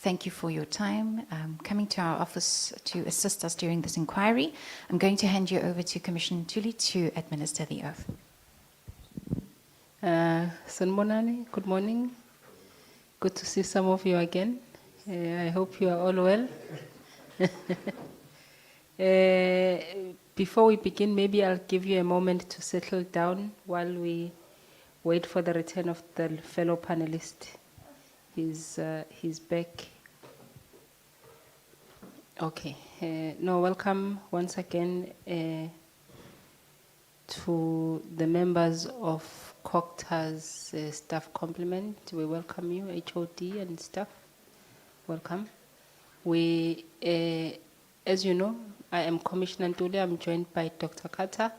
Thank you for your time coming to our office to assist us during this inquiry. I'm going to hand you over to Commissioner Tuli to administer the oath. Sanmonani, good morning. Good to see some of you again. I hope you are all well. Before we begin, maybe I'll give you a moment to settle down while we wait for the return of the fellow panelist. He's back. Okay. Welcome once again to the members of COCTA's staff complement. We welcome you, HOD and staff. Welcome. We, as you know, I am Commissioner Ntuli. I'm joined by Dr. Kata,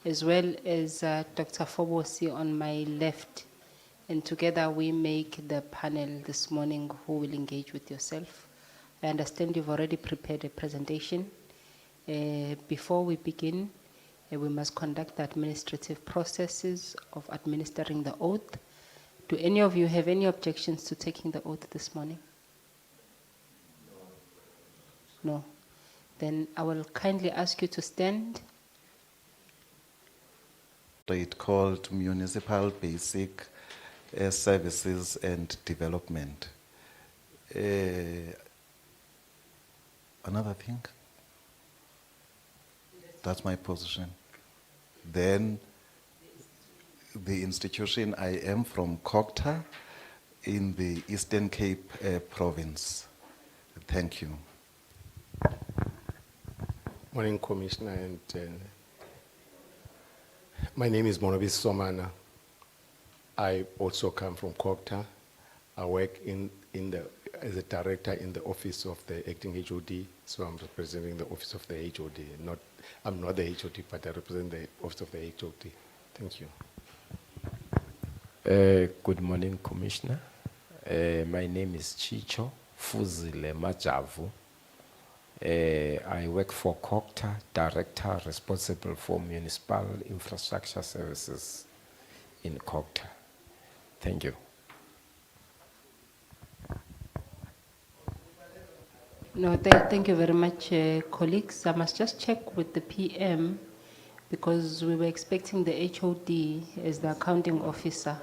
as well as Dr. Fobosi on my left. And together we make the panel this morning who will engage with yourself. I understand you've already prepared a presentation. Before we begin, we must conduct the administrative processes of administering the oath. Do any of you have any objections to taking the oath this morning? No. Then I will kindly ask you to stand. It called Municipal Basic Services and Development. Another thing? That's my position. Then the institution, I am from COCTA in the Eastern Cape province. Thank you. Morning, Commissioner, and my name is Monobis Somana. I also come from COCTA. I work as a director in the office of the acting HOD, so I'm representing the office of the HOD. I'm not the HOD, but I represent the office of the HOD. Thank you. Good morning, Commissioner. My name is Chicho Fuzile Majavu. I work for COCTA, director responsible for municipal infrastructure services in COCTA. Thank you. No, thank you very much, colleagues. I must just check with the PM because we were expecting the HOD as the accounting officer.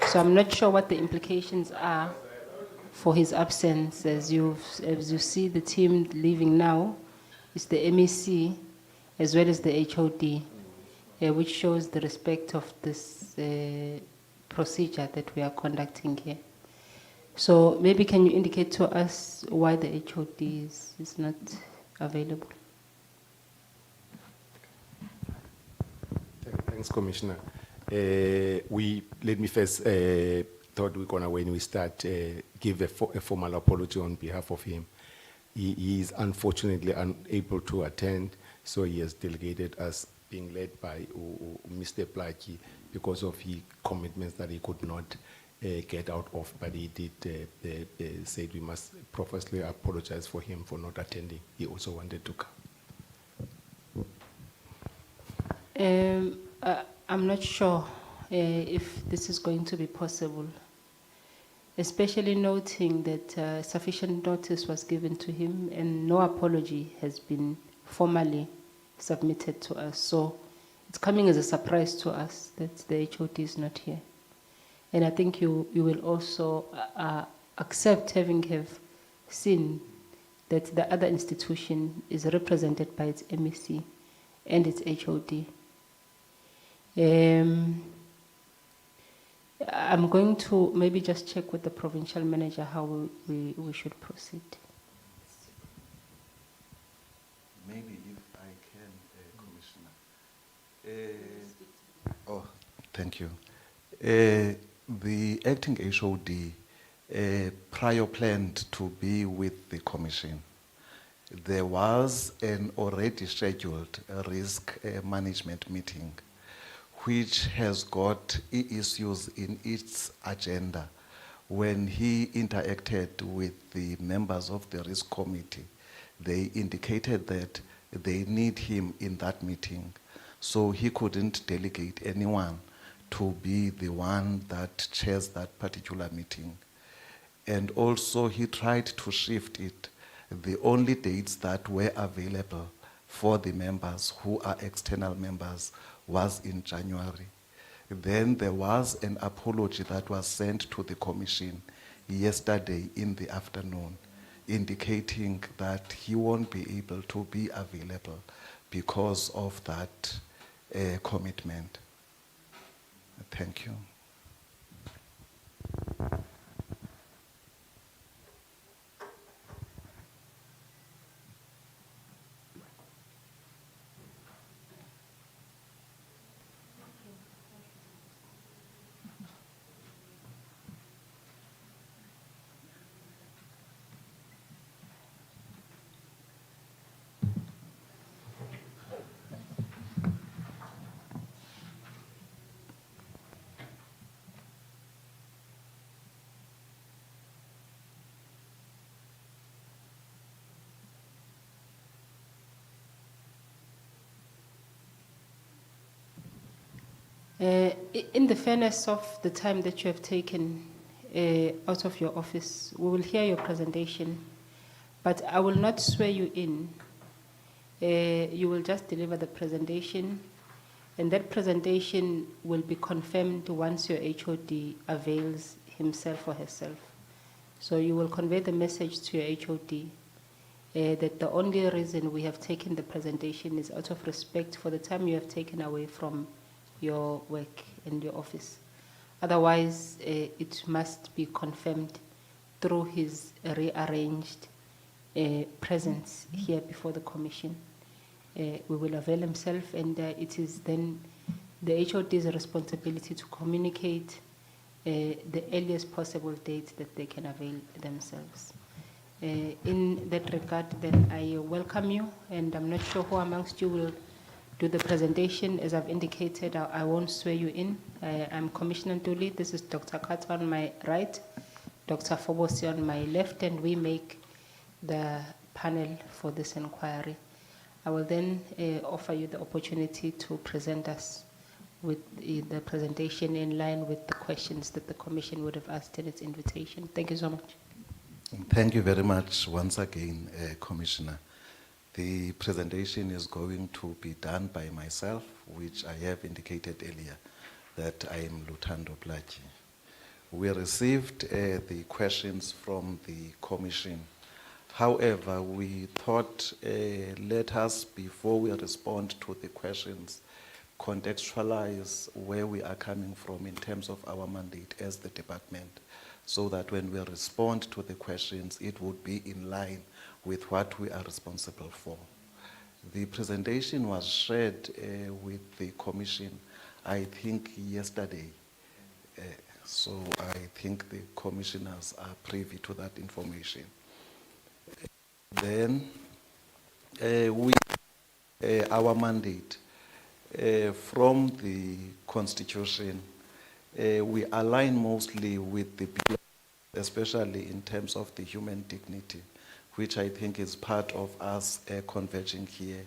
So I'm not sure what the implications are for his absence. As you see the team leaving now, it's the MEC as well as the HOD, which shows the respect of this procedure that we are conducting here. So maybe can you indicate to us why the HOD is not available? Thanks, Commissioner. Let me first thought we're gonna, when we start, give a formal apology on behalf of him. He is unfortunately unable to attend, so he has delegated us being led by Mr. Plaki because of his commitments that he could not get out of, but he did said we must profusely apologize for him for not attending. He also wanted to come. I'm not sure if this is going to be possible, especially noting that sufficient notice was given to him and no apology has been formally submitted to us. So it's coming as a surprise to us that the HOD is not here. And I think you will also accept having seen that the other institution is represented by its MEC and its HOD. I'm going to maybe just check with the provincial manager how we should proceed. Maybe if I can, Commissioner. Thank you. The acting HOD prior planned to be with the Commission. There was an already scheduled risk management meeting which has got issues in its agenda. When he interacted with the members of the risk committee, they indicated that they need him in that meeting. So he couldn't delegate anyone to be the one that chairs that particular meeting. And also he tried to shift it. The only dates that were available for the members who are external members was in January. Then there was an apology that was sent to the commission yesterday in the afternoon, indicating that he won't be able to be available because of that commitment. Thank you. In the fairness of the time that you have taken out of your office, we will hear your presentation, but I will not swear you in. You will just deliver the presentation, and that presentation will be confirmed once your HOD avails himself or herself. So you will convey the message to your HOD that the only reason we have taken the presentation is out of respect for the time you have taken away from your work in your office. Otherwise, it must be confirmed through his rearranged presence here before the commission. We will avail himself, and it is then the HOD's responsibility to communicate the earliest possible date that they can avail themselves. In that regard, then I welcome you, and I'm not sure who amongst you will do the presentation. As I've indicated, I won't swear you in. I'm Commissioner Ntuli. This is Dr. Kata on my right, Dr. Fobosi on my left, and we make the panel for this inquiry. I will then offer you the opportunity to present us with the presentation in line with the questions that the Commission would have asked in its invitation. Thank you so much. Thank you very much once again, Commissioner. The presentation is going to be done by myself, which I have indicated earlier that I am Lutando Plachi. We received the questions from the Commission. However, we thought let us, before we respond to the questions, contextualize where we are coming from in terms of our mandate as the department, so that when we respond to the questions, it would be in line with what we are responsible for. The presentation was shared with the Commission, I think, yesterday. So I think the commissioners are privy to that information. Then our mandate from the Constitution, we align mostly with the people, especially in terms of the human dignity, which I think is part of us converging here.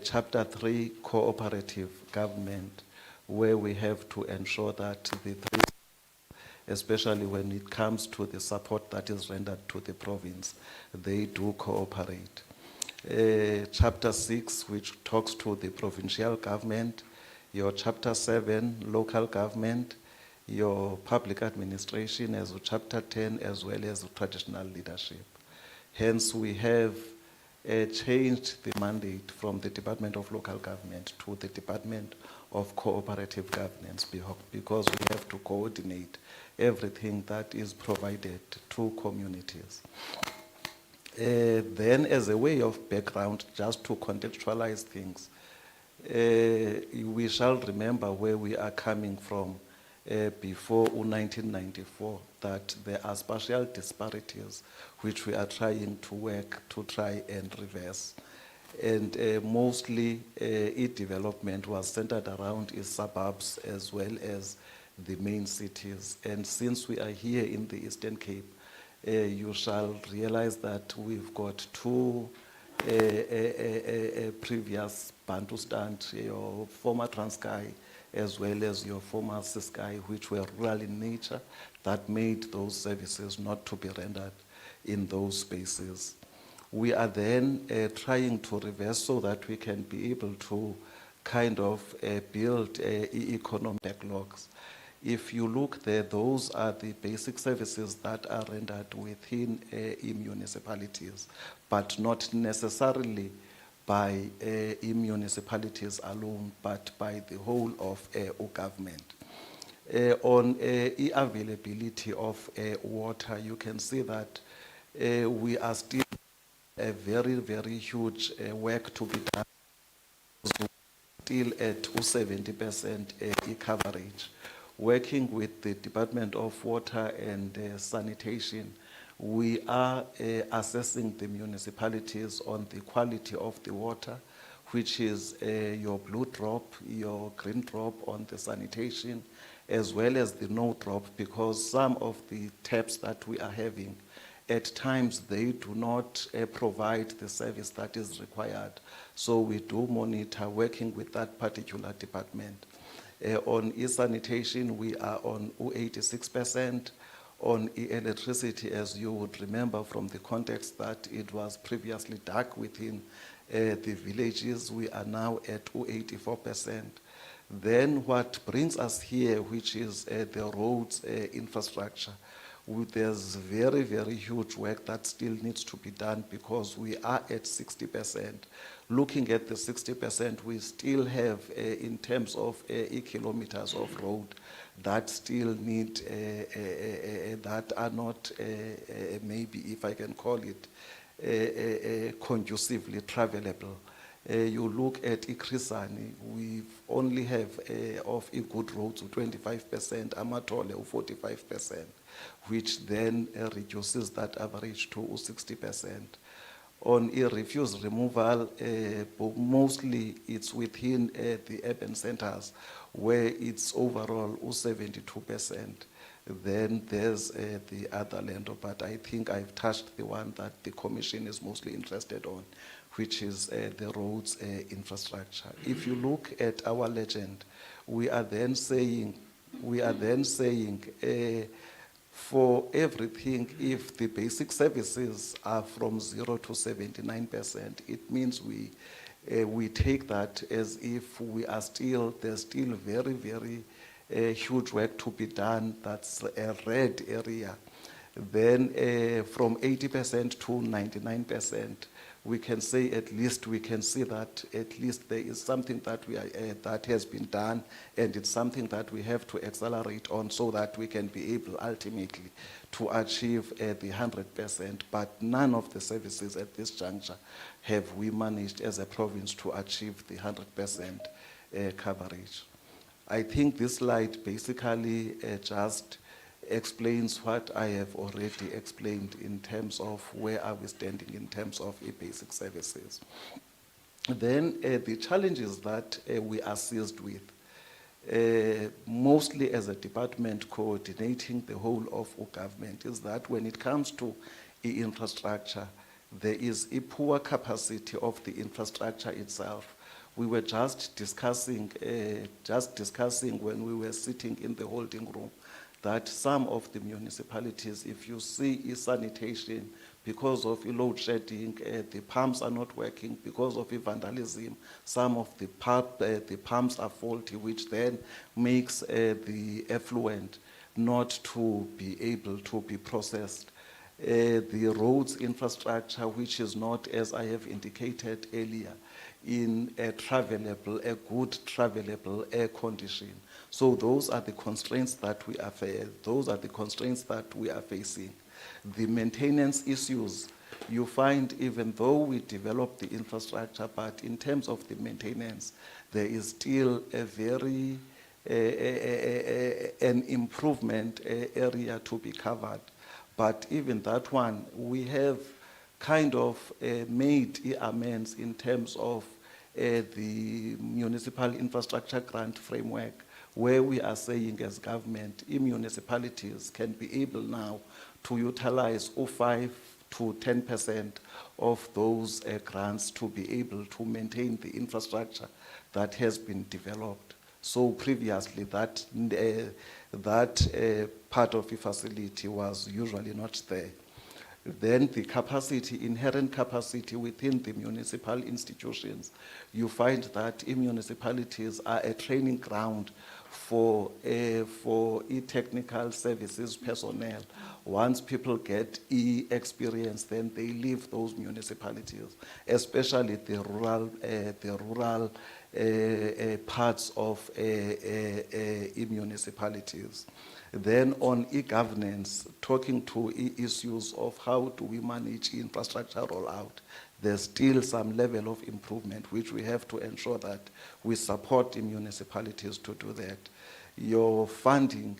Chapter 3, cooperative government, where we have to ensure that the three, especially when it comes to the support that is rendered to the province, they do cooperate. Chapter 6, which talks to the provincial government, your chapter 7, local government, your public administration, as chapter 10, as well as traditional leadership. Hence, we have changed the mandate from the Department of Local Government to the Department of Cooperative Governance, because we have to coordinate everything that is provided to communities. Then, as a way of background, just to contextualize things, we shall remember where we are coming from before 1994, that there are spatial disparities which we are trying to work to try and reverse. And mostly development was centered around its suburbs as well as the main cities. And since we are here in the Eastern Cape, you shall realize that we've got two previous Bantustan, your former Transkei as well as your former Siskai, which were rural in nature, that made those services not to be rendered in those spaces. We are then trying to reverse so that we can be able to kind of build economic backlogs. If you look there, those are the basic services that are rendered within municipalities, but not necessarily by municipalities alone, but by the whole of government. On availability of water, you can see that we are still a very, very huge work to be done, still at 70% coverage. Working with the Department of Water and Sanitation, we are assessing the municipalities on the quality of the water, which is your blue drop, your green drop on the sanitation, as well as the no drop, because some of the taps that we are having, at times they do not provide the service that is required. So we do monitor working with that particular department. On e-sanitation, we are on 86%. On electricity, as you would remember from the context that it was previously dark within the villages, we are now at 84%. Then what brings us here, which is the roads infrastructure, there's very, very huge work that still needs to be done because we are at 60%. Looking at the 60%, we still have, in terms of kilometers of road, that still need, that are not, maybe if I can call it, conducively travelable. You look at Ikrisani, we only have of good roads 25%, Amatole 45%, which then reduces that average to 60%. On refuse removal, mostly it's within the urban centers where it's overall 72%. Then there's the other land, but I think I've touched the one that the Commission is mostly interested on, which is the roads infrastructure. If you look at our legend, we are then saying, for everything, if the basic services are from 0 to 79%, it means we take that as if we are still, there's still very, very huge work to be done. That's a red area. Then from 80% to 99%, we can say at least we can see that at least there is something that we are, that has been done, and it's something that we have to accelerate on so that we can be able ultimately to achieve the 100%. But none of the services at this juncture have we managed as a province to achieve the 100% coverage. I think this slide basically just explains what I have already explained in terms of where are we standing in terms of basic services. Then the challenges that we are seized with, mostly as a department coordinating the whole of government, is that when it comes to infrastructure, there is a poor capacity of the infrastructure itself. We were just discussing when we were sitting in the holding room, that some of the municipalities, if you see sanitation, because of load shedding, the pumps are not working. Because of vandalism, some of the pumps are faulty, which then makes the effluent not to be able to be processed. The roads infrastructure, which is not, as I have indicated earlier, in a good travelable air condition. So those are the constraints that we are facing. The maintenance issues, you find even though we develop the infrastructure, but in terms of the maintenance, there is still a very an improvement area to be covered. But even that one, we have kind of made amends in terms of the municipal infrastructure grant framework, where we are saying as government, municipalities can be able now to utilize 5 to 10% of those grants to be able to maintain the infrastructure that has been developed. So previously that part of the facility was usually not there. Then the capacity, inherent capacity within the municipal institutions, you find that municipalities are a training ground for technical services personnel. Once people get experience, then they leave those municipalities, especially the rural parts of municipalities. Then on e-governance, talking to issues of how do we manage infrastructure rollout, there's still some level of improvement which we have to ensure that we support the municipalities to do that. Your funding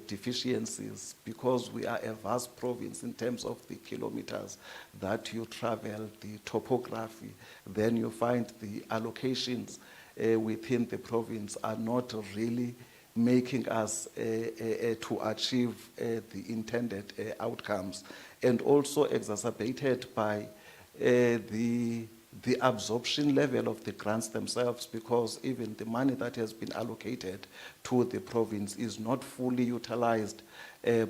deficiencies, because we are a vast province in terms of the kilometers that you travel, the topography, then you find the allocations within the province are not really making us to achieve the intended outcomes, and also exacerbated by the absorption level of the grants themselves, because even the money that has been allocated to the province is not fully utilized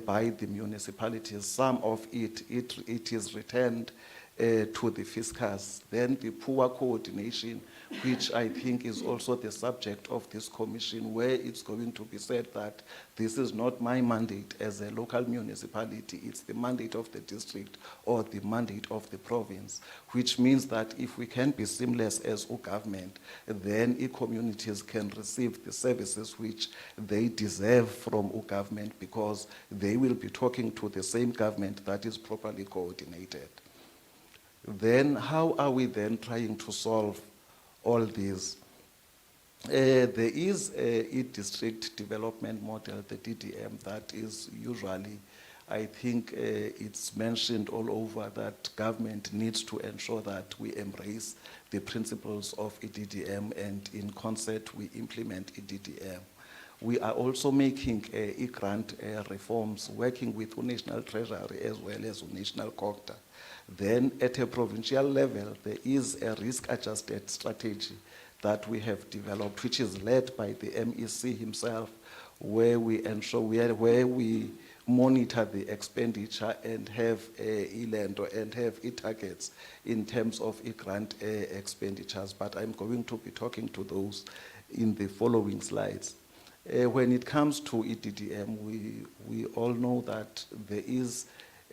by the municipalities. Some of it is returned to the fiscus. Then the poor coordination, which I think is also the subject of this commission, where it's going to be said that this is not my mandate as a local municipality, it's the mandate of the district or the mandate of the province, which means that if we can be seamless as a government, then communities can receive the services which they deserve from a government, because they will be talking to the same government that is properly coordinated. Then how are we then trying to solve all these? There is a district development model, the DDM, that is usually, I think it's mentioned all over that government needs to ensure that we embrace the principles of DDM, and in concert we implement DDM. We are also making grant reforms, working with the National Treasury as well as the National Cocta. Then at a provincial level, there is a risk-adjusted strategy that we have developed, which is led by the MEC himself, where we ensure where we monitor the expenditure and have and have targets in terms of grant expenditures. But I'm going to be talking to those in the following slides. When it comes to DDM, we all know that there is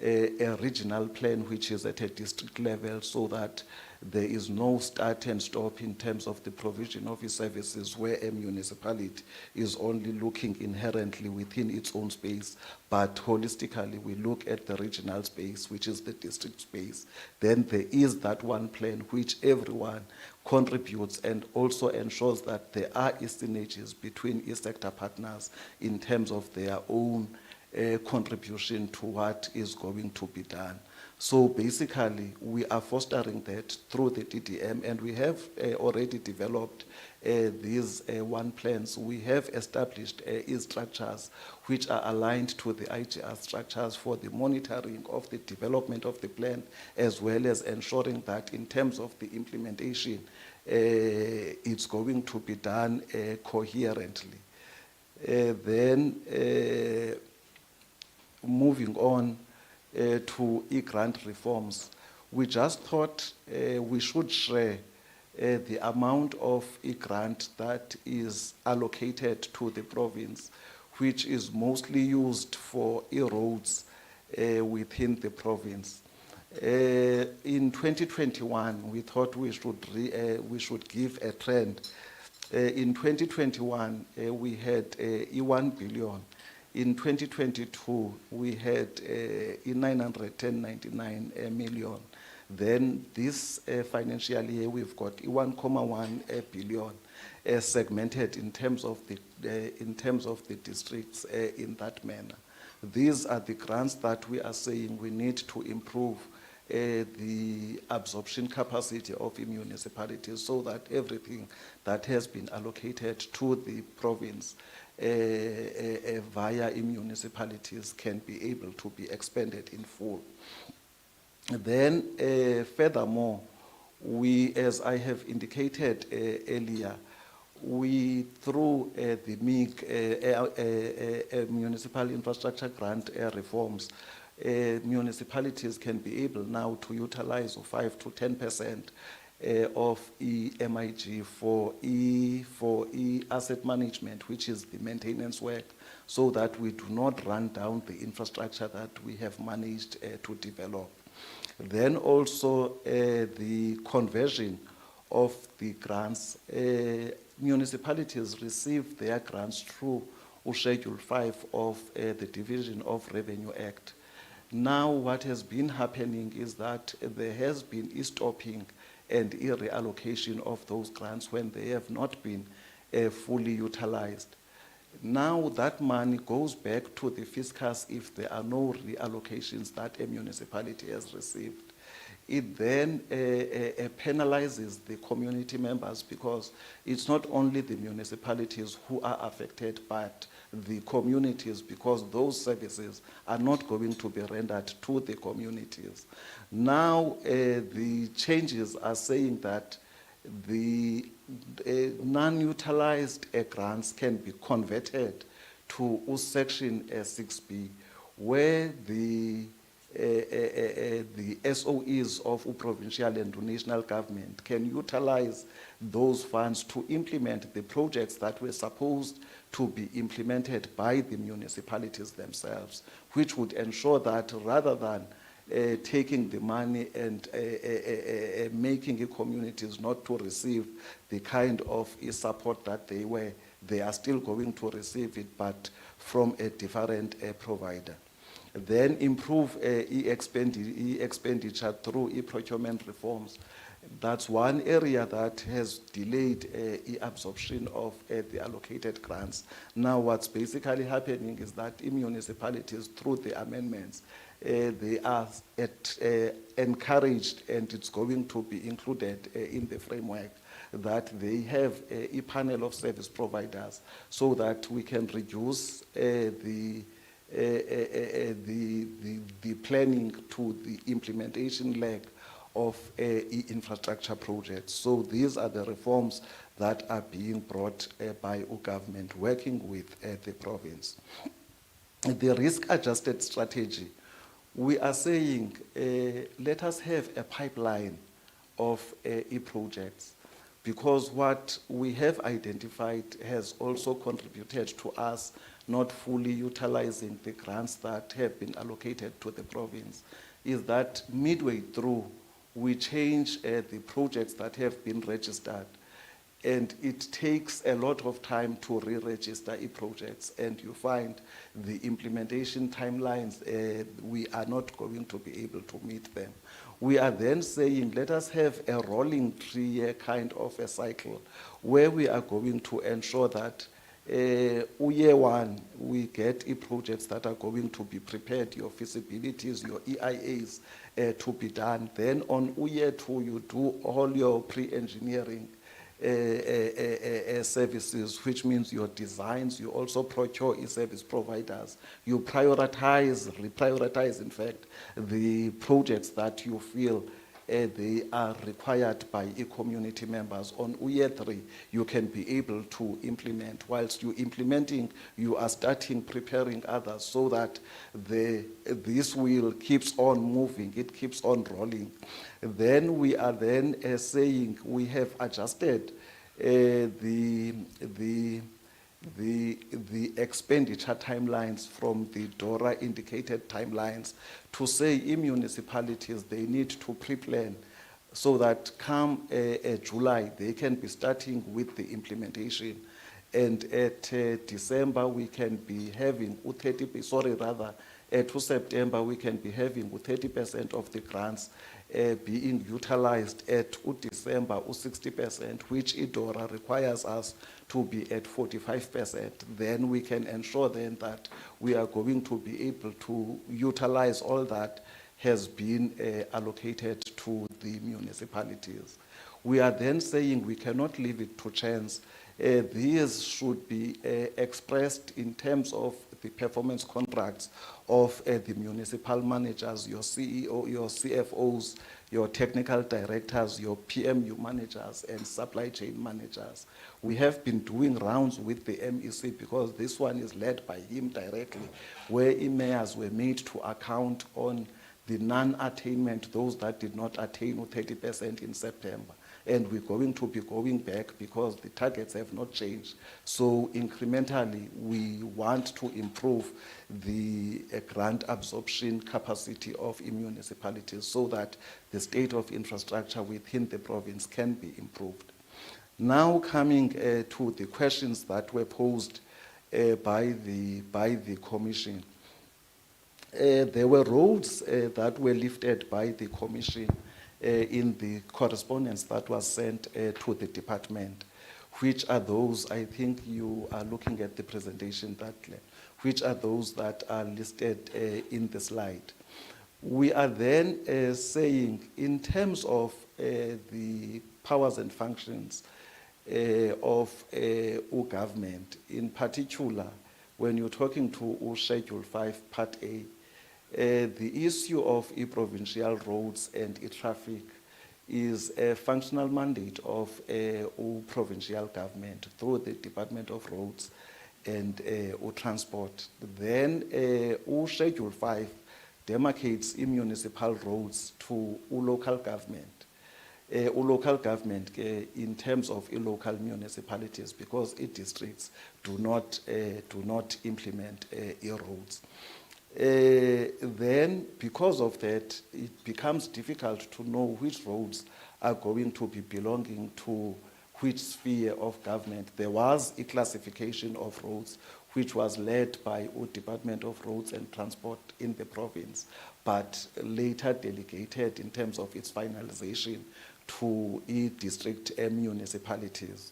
a regional plan which is at a district level, so that there is no start and stop in terms of the provision of these services, where a municipality is only looking inherently within its own space, but holistically we look at the regional space, which is the district space. Then there is that one plan which everyone contributes, and also ensures that there are synergies between sector partners in terms of their own contribution to what is going to be done. So basically, we are fostering that through the DDM, and we have already developed these one plans. We have established structures which are aligned to the IGR structures for the monitoring of the development of the plan, as well as ensuring that in terms of the implementation, it's going to be done coherently. Then moving on to grant reforms, we just thought we should share the amount of grant that is allocated to the province, which is mostly used for roads within the province. In 2021, we thought we should give a trend. In 2021, we had 1 billion. In 2022, we had 999 million. Then this financial year, we've got 1.1 billion segmented in terms of the districts in that manner. These are the grants that we are saying we need to improve the absorption capacity of municipalities, so that everything that has been allocated to the province via municipalities can be able to be expended in full. Then furthermore, we, as I have indicated earlier, we, through the municipal infrastructure grant reforms, municipalities can be able now to utilize 5 to 10% of MIG for asset management, which is the maintenance work, so that we do not run down the infrastructure that we have managed to develop. Then also the conversion of the grants. Municipalities receive their grants through Schedule 5 of the Division of Revenue Act. Now what has been happening is that there has been a stopping and a reallocation of those grants when they have not been fully utilized. Now that money goes back to the fiscus if there are no reallocations that a municipality has received. It then penalizes the community members, because it's not only the municipalities who are affected, but the communities, because those services are not going to be rendered to the communities. Now the changes are saying that the non-utilized grants can be converted to Section 6B, where the SOEs of Provincial and national government can utilize those funds to implement the projects that were supposed to be implemented by the municipalities themselves, which would ensure that rather than taking the money and making communities not to receive the kind of support that they are still going to receive it, but from a different provider. Then improve expenditure through procurement reforms. That's one area that has delayed absorption of the allocated grants. Now what's basically happening is that in municipalities, through the amendments, they are encouraged, and it's going to be included in the framework, that they have a panel of service providers, so that we can reduce the planning to the implementation leg of infrastructure projects. So these are the reforms that are being brought by our government, working with the province. The risk-adjusted strategy, we are saying let us have a pipeline of projects, because what we have identified has also contributed to us not fully utilizing the grants that have been allocated to the province, is that midway through we change the projects that have been registered, and it takes a lot of time to re-register projects, and you find the implementation timelines, we are not going to be able to meet them. We are then saying, let us have a rolling 3-year kind of a cycle, where we are going to ensure that year one, we get projects that are going to be prepared, your feasibilities, your EIAs to be done. Then on year 2, you do all your pre-engineering services, which means your designs. You also procure service providers. You reprioritize, in fact, the projects that you feel they are required by community members. On year 3, you can be able to implement. Whilst you're implementing, you are starting preparing others, so that this wheel keeps on moving, it keeps on rolling. Then we are then saying we have adjusted the expenditure timelines from the DORA indicated timelines to say in municipalities they need to pre-plan, so that come July they can be starting with the implementation, and at December we can be having to September we can be having 30% of the grants being utilized, at December 60%, which DORA requires us to be at 45%. Then we can ensure then that we are going to be able to utilize all that has been allocated to the municipalities. We are then saying we cannot leave it to chance. these should be expressed in terms of the performance contracts of the municipal managers, your CEO, your CFOs, your technical directors, your PMU managers, and supply chain managers. We have been doing rounds with the MEC because this one is led by him directly, where emails were made to account on the non-attainment, those that did not attain 30% in September. And we're going to be going back because the targets have not changed. So incrementally, we want to improve the grant absorption capacity of municipalities so that the state of infrastructure within the province can be improved. Now coming to the questions that were posed by the Commission. There were roads that were lifted by the Commission in the correspondence that was sent to the department. Which are those, I think you are looking at the presentation which are those that are listed in the slide. We are then saying in terms of the powers and functions of government, in particular, when you're talking to Schedule 5, Part A, the issue of provincial roads and traffic is a functional mandate of provincial government through the Department of Roads and Transport. Then Schedule 5 demarcates municipal roads to local government. Local government in terms of local municipalities because districts do not implement roads. Then, because of that, it becomes difficult to know which roads are going to be belonging to which sphere of government. There was a classification of roads which was led by the Department of Roads and Transport in the province, but later delegated in terms of its finalization to district municipalities.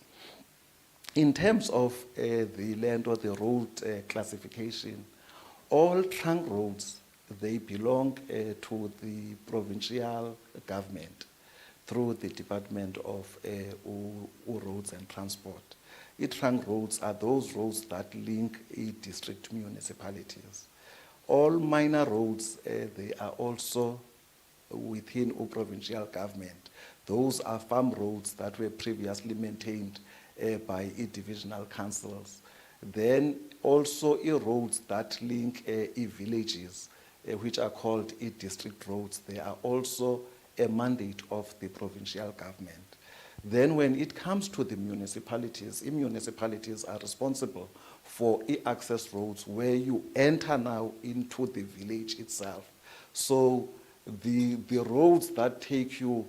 In terms of the land or the road classification, all trunk roads, they belong to the provincial government through the Department of Roads and Transport. Trunk roads are those roads that link district municipalities. All minor roads, they are also within provincial government. Those are farm roads that were previously maintained by divisional councils. Then also roads that link villages, which are called district roads. They are also a mandate of the provincial government. Then when it comes to the municipalities, municipalities are responsible for access roads where you enter now into the village itself. So the roads that take you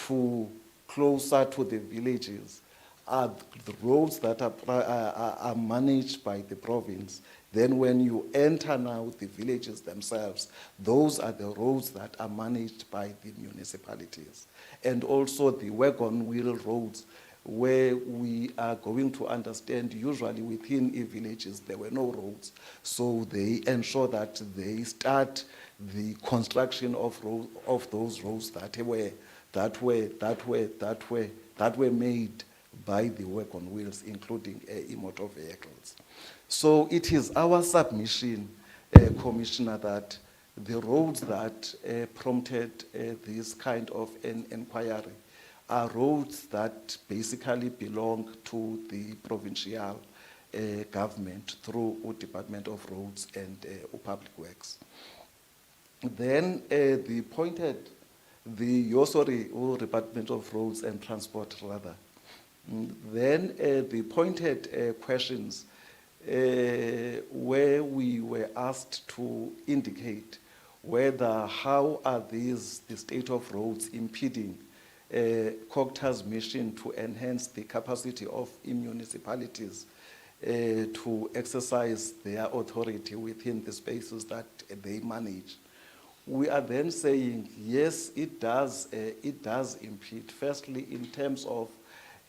to closer to the villages are the roads that are managed by the province. Then when you enter now the villages themselves, those are the roads that are managed by the municipalities. And also the wagon wheel roads, where we are going to understand usually within villages there were no roads. So they ensure that they start the construction of those roads that were made by the wagon wheels, including motor vehicles. So it is our submission, Commissioner, that the roads that prompted this kind of an inquiry are roads that basically belong to the provincial government through the Department of Roads and Public Works. Then the Department of Roads and Transport rather. Then the pointed questions where we were asked to indicate how are the state of roads impeding COGTA's mission to enhance the capacity of municipalities to exercise their authority within the spaces that they manage. We are then saying, yes, it does impede. Firstly, in terms of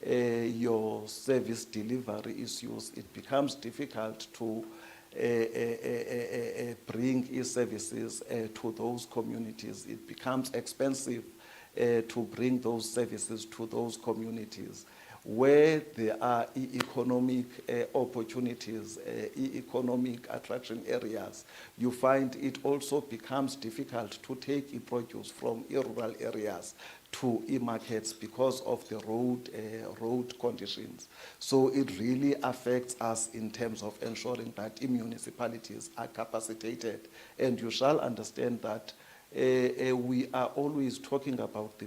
your service delivery issues, it becomes difficult to bring services to those communities. It becomes expensive to bring those services to those communities. where there are economic opportunities, economic attraction areas, you find it also becomes difficult to take produce from rural areas to markets because of the road conditions. So it really affects us in terms of ensuring that municipalities are capacitated. And you shall understand that we are always talking about the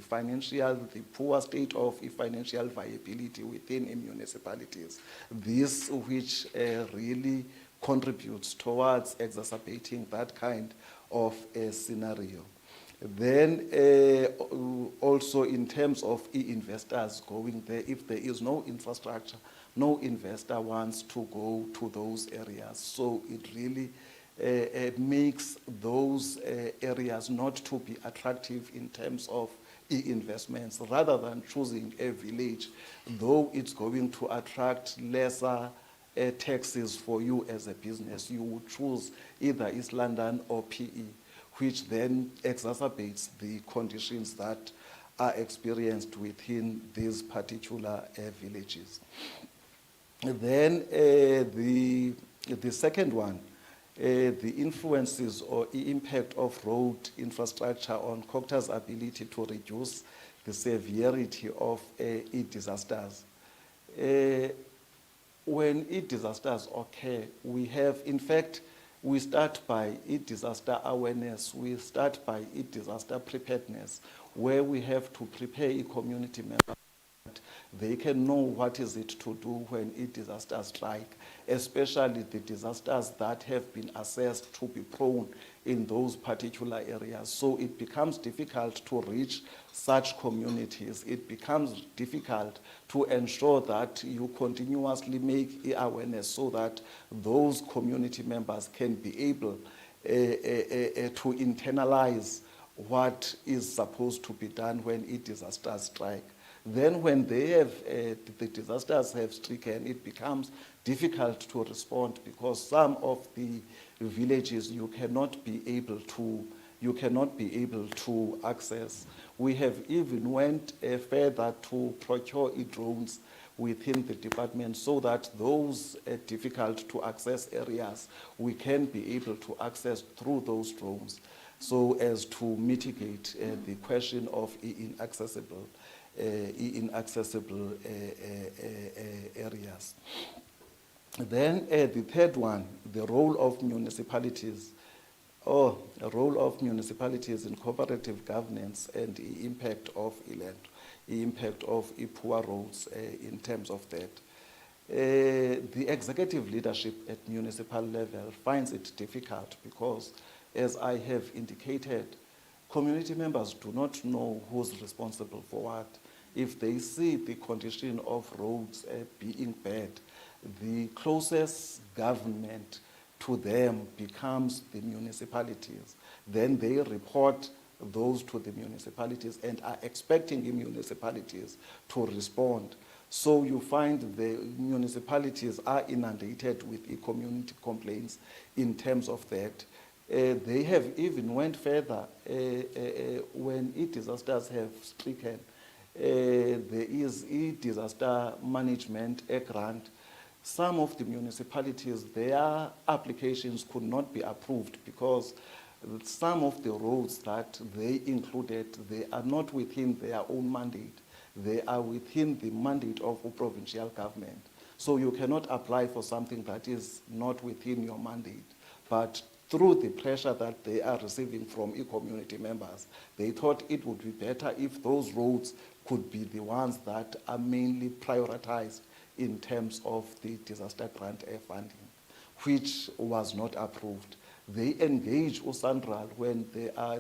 poor state of financial viability within municipalities. This which really contributes towards exacerbating that kind of scenario. Then also in terms of investors going there, if there is no infrastructure, no investor wants to go to those areas. So it really makes those areas not to be attractive in terms of investments, rather than choosing a village, though it's going to attract lesser taxes for you as a business. You would choose either East London or PE, which then exacerbates the conditions that are experienced within these particular villages. Then the second one, the influences or impact of road infrastructure on Cocta's ability to reduce the severity of disasters. When disasters occur, we have, in fact, we start by disaster awareness, we start by disaster preparedness, where we have to prepare a community member. They can know what is it to do when disasters strike, especially the disasters that have been assessed to be prone in those particular areas. So it becomes difficult to reach such communities. It becomes difficult to ensure that you continuously make awareness so that those community members can be able to internalize what is supposed to be done when disasters strike. Then when they have, the disasters have stricken, it becomes difficult to respond, because some of the villages you cannot be able to access. We have even went further to procure drones within the department so that those difficult to access areas we can be able to access through those drones, so as to mitigate the question of inaccessible areas. Then the third one, the role of municipalities, the role of municipalities in cooperative governance and the impact of poor roads in terms of that. The executive leadership at municipal level finds it difficult because, as I have indicated, community members do not know who's responsible for what. If they see the condition of roads being bad, the closest government to them becomes the municipalities. Then they report those to the municipalities and are expecting the municipalities to respond. So you find the municipalities are inundated with community complaints in terms of that. They have even went further when disasters have stricken. There is a disaster management grant. Some of the municipalities, their applications could not be approved because some of the roads that they included, they are not within their own mandate. They are within the mandate of a provincial government. So you cannot apply for something that is not within your mandate. But through the pressure that they are receiving from community members, they thought it would be better if those roads could be the ones that are mainly prioritized in terms of the disaster grant funding, which was not approved. They engage Sahrc when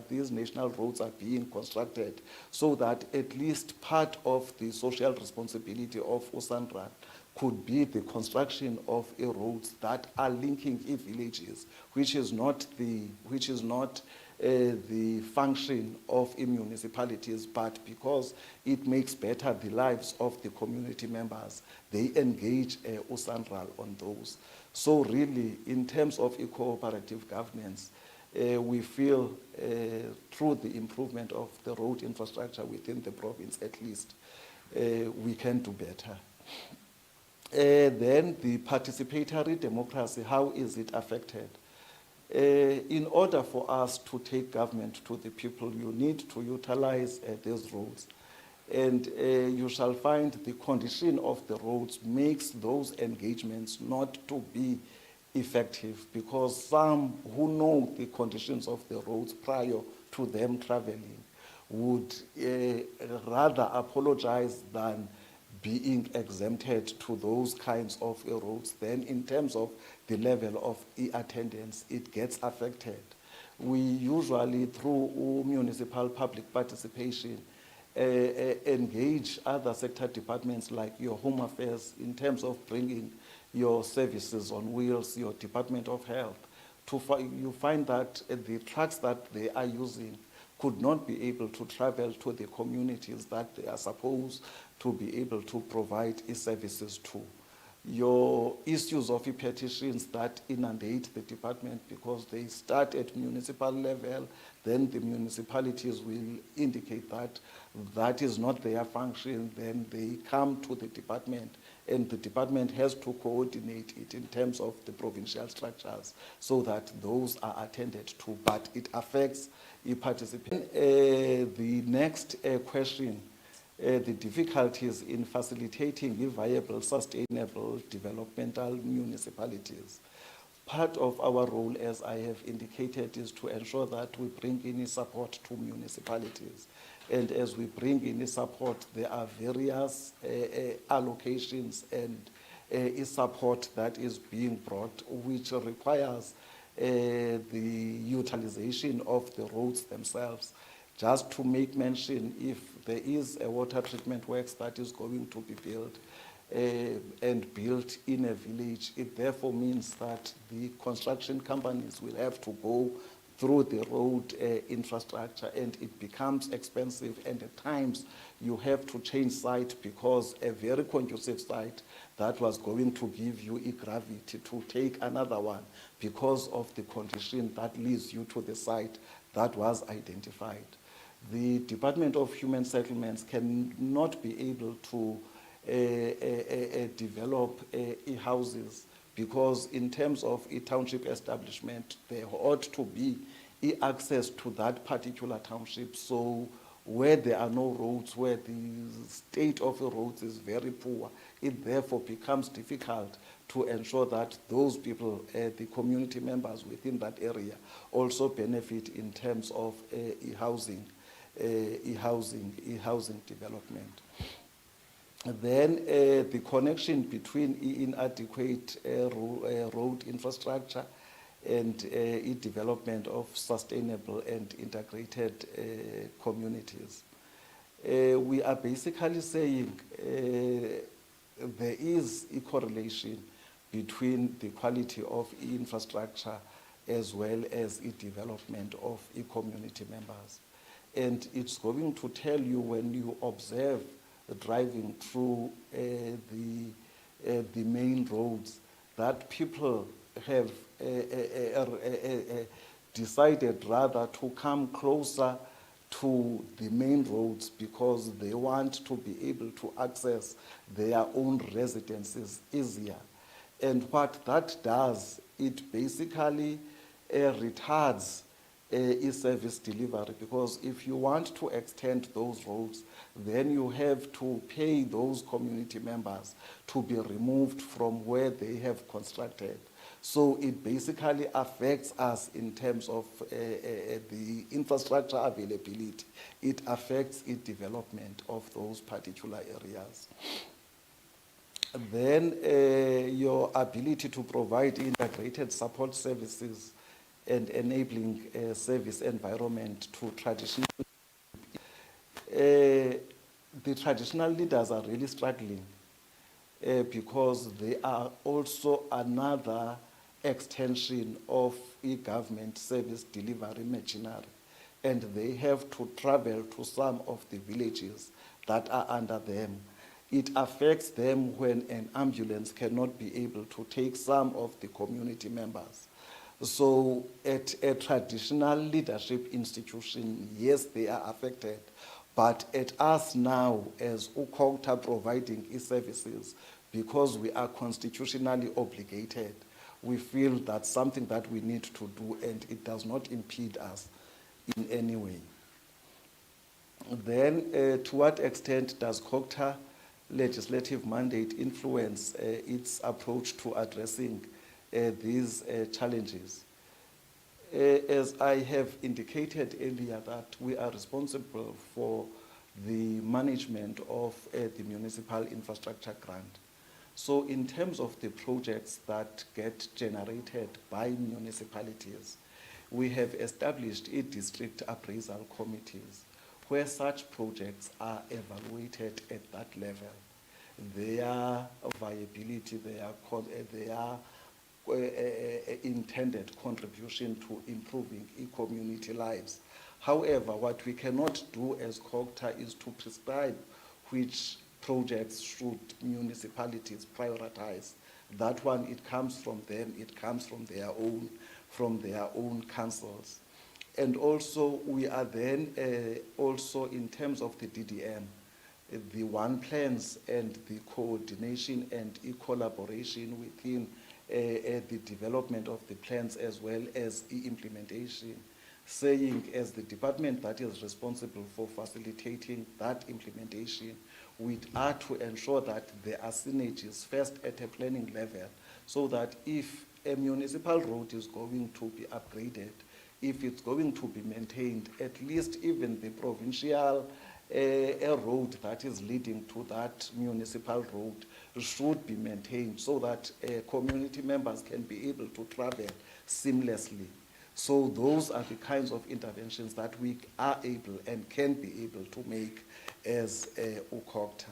these national roads are being constructed, so that at least part of the social responsibility of Sahrc could be the construction of roads that are linking villages, which is not the function of municipalities, but because it makes better the lives of the community members, they engage Sahrc on those. So really, in terms of cooperative governance, we feel through the improvement of the road infrastructure within the province at least, we can do better. Then the participatory democracy, how is it affected? In order for us to take government to the people, you need to utilize these roads. And you shall find the condition of the roads makes those engagements not to be effective, because some who know the conditions of the roads prior to them traveling would rather apologize than being exempted to those kinds of roads. Then in terms of the level of attendance, it gets affected. We usually, through municipal public participation, engage other sector departments like your Home Affairs in terms of bringing your services on wheels, your Department of Health. You find that the trucks that they are using could not be able to travel to the communities that they are supposed to be able to provide services to. Your issues of petitions that inundate the department because they start at municipal level, then the municipalities will indicate that that is not their function, then they come to the department, and the department has to coordinate it in terms of the provincial structures so that those are attended to, but it affects participants. The next question, the difficulties in facilitating viable, sustainable developmental municipalities. Part of our role, as I have indicated, is to ensure that we bring in support to municipalities. And as we bring in support, there are various allocations and support that is being brought, which requires the utilization of the roads themselves. Just to make mention, if there is a water treatment works that is going to be built and built in a village, it therefore means that the construction companies will have to go through the road infrastructure, and it becomes expensive, and at times you have to change site because a very conducive site that was going to give you a gravity to take another one because of the condition that leads you to the site that was identified. The Department of Human Settlements cannot be able to develop houses, because in terms of a township establishment, there ought to be access to that particular township. So where there are no roads, where the state of the roads is very poor, it therefore becomes difficult to ensure that those people, the community members within that area, also benefit in terms of housing development. Then the connection between inadequate road infrastructure and development of sustainable and integrated communities. We are basically saying there is a correlation between the quality of infrastructure as well as the development of community members. And it's going to tell you when you observe driving through the main roads that people have decided rather to come closer to the main roads because they want to be able to access their own residences easier. And what that does, it basically retards service delivery, because if you want to extend those roads, then you have to pay those community members to be removed from where they have constructed. So it basically affects us in terms of the infrastructure availability. It affects the development of those particular areas. Then your ability to provide integrated support services and enabling service environment to traditional. The traditional leaders are really struggling because they are also another extension of e-government service delivery machinery, and they have to travel to some of the villages that are under them. It affects them when an ambulance cannot be able to take some of the community members. So at a traditional leadership institution, yes, they are affected, But at us now, as UCOGTA providing e-services, because we are constitutionally obligated, we feel that's something that we need to do and it does not impede us in any way. Then, to what extent does COGTA legislative mandate influence its approach to addressing these challenges? As I have indicated earlier, that we are responsible for the management of the municipal infrastructure grant. So in terms of the projects that get generated by municipalities, we have established district appraisal committees where such projects are evaluated at that level. Their viability, their intended contribution to improving community lives. However, what we cannot do as COGTA is to prescribe which projects should municipalities prioritize. That one, it comes from them, it comes from their own councils. And also, we are then also in terms of the DDM, the one plans and the coordination and collaboration within the development of the plans as well as the implementation, saying as the department that is responsible for facilitating that implementation, we are to ensure that there are synergies first at a planning level, so that if a municipal road is going to be upgraded, if it's going to be maintained, at least even the provincial a road that is leading to that municipal road should be maintained, so that community members can be able to travel seamlessly. So those are the kinds of interventions that we are able and can be able to make as UCOGTA.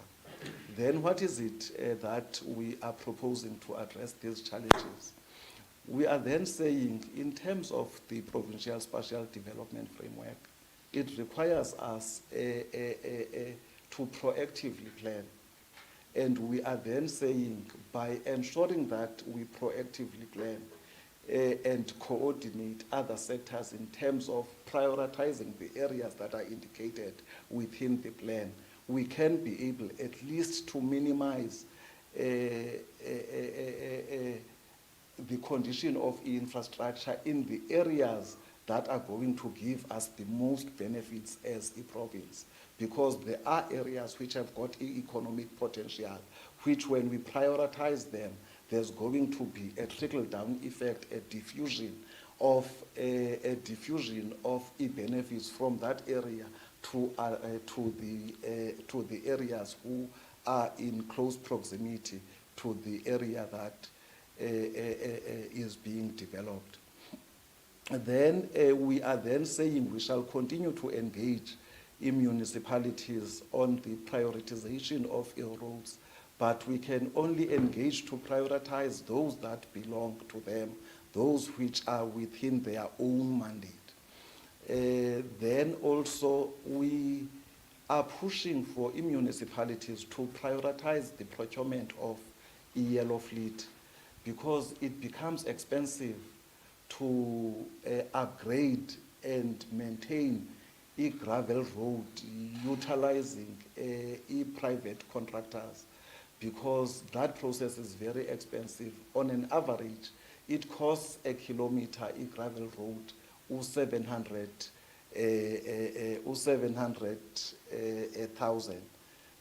Then what is it that we are proposing to address these challenges? We are then saying, in terms of the Provincial Spatial Development Framework, it requires us to proactively plan. And we are then saying, by ensuring that we proactively plan and coordinate other sectors in terms of prioritizing the areas that are indicated within the plan, we can be able at least to minimize the condition of infrastructure in the areas that are going to give us the most benefits as a province. Because there are areas which have got economic potential, which when we prioritize them, there's going to be a trickle-down effect, a diffusion of benefits from that area to the areas who are in close proximity to the area that is being developed. Then we are then saying we shall continue to engage in municipalities on the prioritization of ill roads, but we can only engage to prioritize those that belong to them, those which are within their own mandate. Then also we are pushing for municipalities to prioritize the procurement of yellow fleet, because it becomes expensive to upgrade and maintain a gravel road utilizing private contractors, because that process is very expensive. On an average, it costs a kilometer a gravel road 700,000.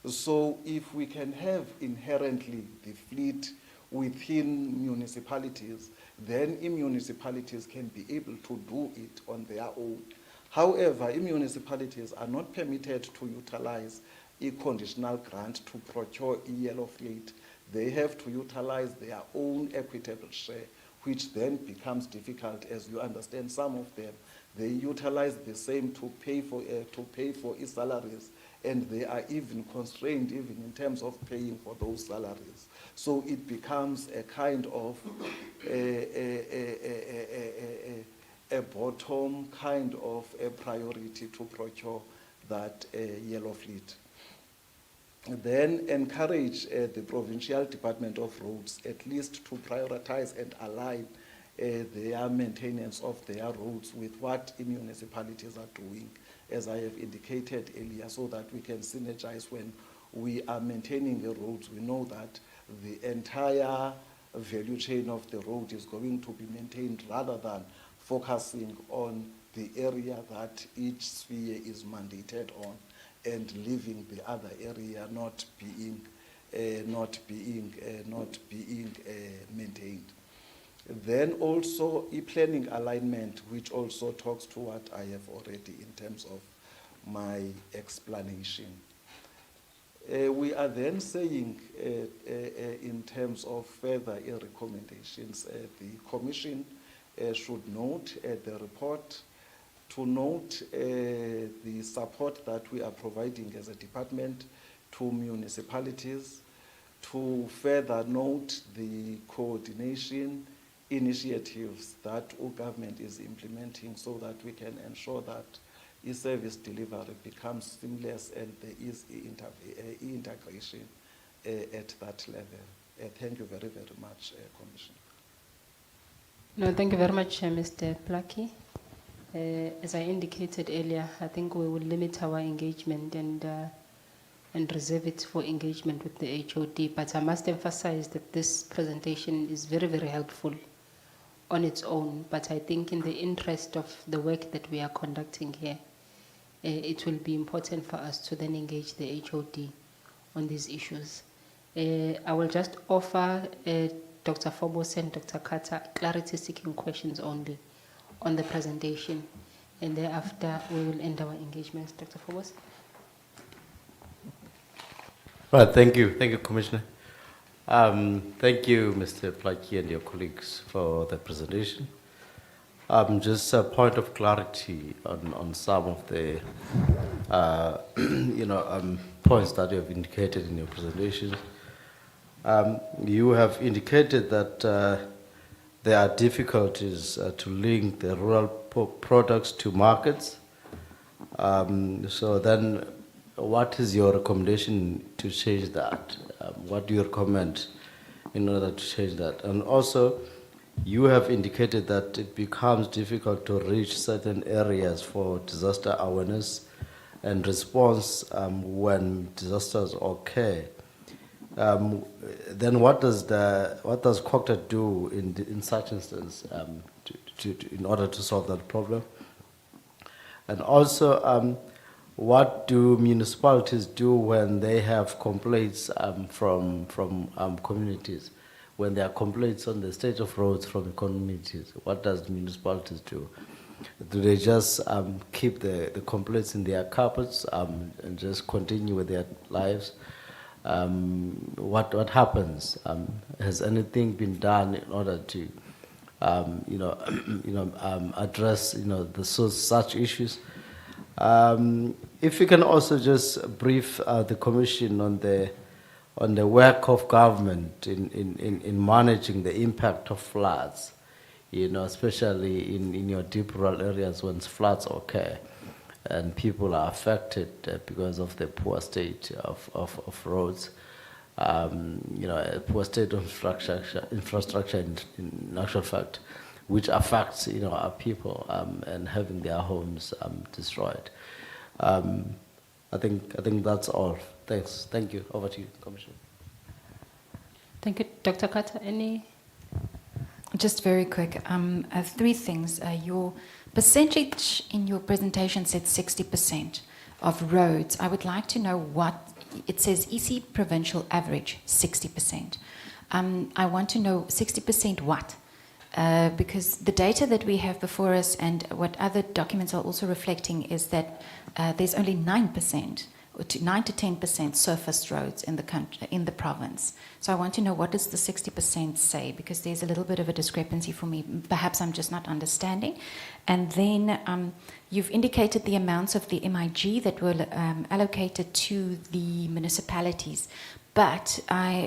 So if we can have inherently the fleet within municipalities, then municipalities can be able to do it on their own. However, municipalities are not permitted to utilize a conditional grant to procure a yellow fleet. They have to utilize their own equitable share, which then becomes difficult. As you understand, some of them, they utilize the same to pay for salaries, and they are even constrained even in terms of paying for those salaries. So it becomes a kind of a bottom kind of a priority to procure that yellow fleet. Then encourage the Provincial Department of Roads at least to prioritize and align their maintenance of their roads with what municipalities are doing, as I have indicated earlier, so that we can synergize. When we are maintaining the roads, we know that the entire value chain of the road is going to be maintained, rather than focusing on the area that each sphere is mandated on and leaving the other area not being maintained. Then also planning alignment, which also talks to what I have already in terms of my explanation. We are then saying in terms of further recommendations, the Commission should note the report, to note the support that we are providing as a department to municipalities, to further note the coordination initiatives that our government is implementing, so that we can ensure that e-service delivery becomes seamless and there is integration at that level. Thank you very, very much, Commissioner. No, thank you very much, Mr. Plaki. As I indicated earlier, I think we will limit our engagement and reserve it for engagement with the HOD. But I must emphasize that this presentation is very, very helpful on its own. But I think in the interest of the work that we are conducting here, it will be important for us to then engage the HOD on these issues. I will just offer Dr. Phobos and Dr. Carter clarity-seeking questions only on the presentation, and thereafter we will end our engagements. Dr. Phobos? Right, thank you, Commissioner. Thank you, Mr. Plaki and your colleagues for the presentation. Just a point of clarity on some of the points that you have indicated in your presentation. You have indicated that there are difficulties to link the rural products to markets. So then, what is your recommendation to change that? What do you recommend in order to change that? And also, you have indicated that it becomes difficult to reach certain areas for disaster awareness and response when disasters occur. Then what does COCTA do in such instance in order to solve that problem? And also, what do municipalities do when they have complaints from communities? When there are complaints on the state of roads from communities, what does the municipalities do? Do they just keep the complaints in their carpets and just continue with their lives? What happens? Has anything been done in order to, address such issues? If you can also just brief the Commission on the work of government in managing the impact of floods, especially in your deep rural areas when floods occur and people are affected because of the poor state of roads, poor state of infrastructure in actual fact, which affects our people and having their homes destroyed. I think that's all. Thanks. Thank you. Over to you, Commissioner. Thank you. Dr. Carter, any? Just very quick, three things. Your percentage in your presentation said 60% of roads. I would like to know what, it says EC Provincial average, 60%. I want to know 60% what? Because the data that we have before us and what other documents are also reflecting is that there's only 9%, or 9 to 10% surface roads in the country, in the province. So I want to know, what does the 60% say? Because there's a little bit of a discrepancy for me. Perhaps I'm just not understanding. And then you've indicated the amounts of the MIG that were allocated to the municipalities, but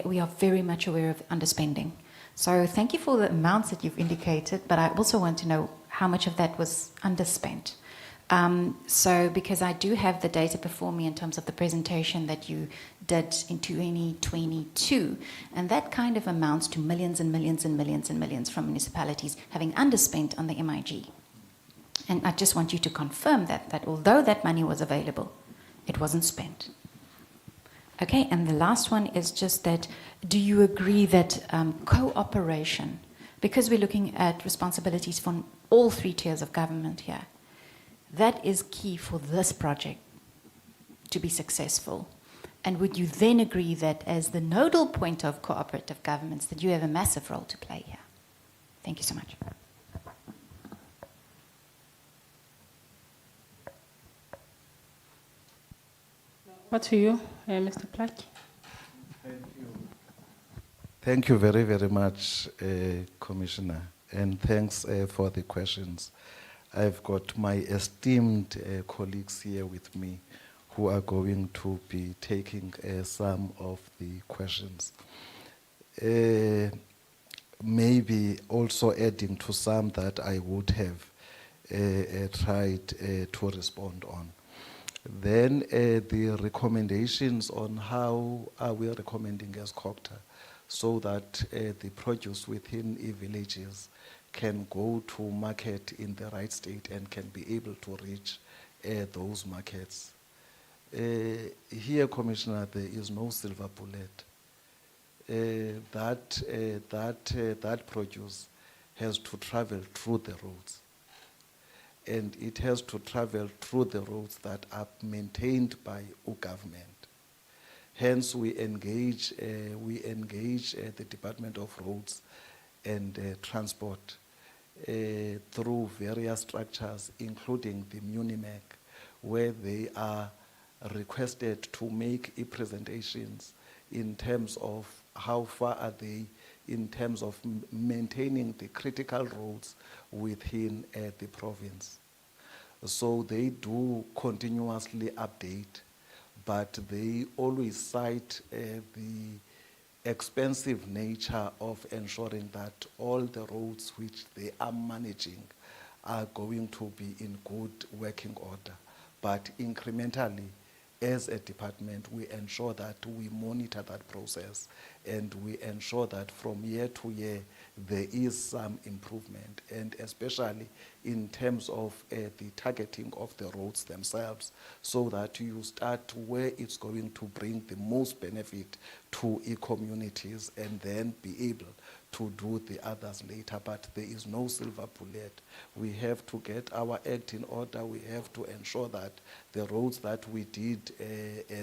we are very much aware of underspending. So thank you for the amounts that you've indicated, but I also want to know how much of that was underspent. So, because I do have the data before me in terms of the presentation that you did in 2022, and that kind of amounts to millions and millions and millions and millions from municipalities having underspent on the MIG. And I just want you to confirm that although that money was available, it wasn't spent. Okay, and the last one is just that, do you agree that cooperation, because we're looking at responsibilities for all three tiers of government here, that is key for this project to be successful? And would you then agree that as the nodal point of cooperative governments, that you have a massive role to play here? Thank you so much. What to you, Mr. Plack? Thank you very, very much, Commissioner, and thanks for the questions. I've got my esteemed colleagues here with me who are going to be taking some of the questions. Maybe also adding to some that I would have tried to respond on. Then the recommendations on how are we recommending as COCTA so that the produce within villages can go to market in the right state and can be able to reach those markets. Here, Commissioner, there is no silver bullet. That produce has to travel through the roads. And it has to travel through the roads that are maintained by government. Hence, we engage the Department of Roads and Transport through various structures, including the MUNIMEC, where they are requested to make presentations in terms of how far are they in terms of maintaining the critical roads within the province. So they do continuously update, but they always cite the expensive nature of ensuring that all the roads which they are managing are going to be in good working order. But incrementally, as a department, we ensure that we monitor that process and we ensure that from year to year there is some improvement, and especially in terms of the targeting of the roads themselves, so that you start where it's going to bring the most benefit to communities and then be able to do the others later. But there is no silver bullet. We have to get our act in order. We have to ensure that the roads that we did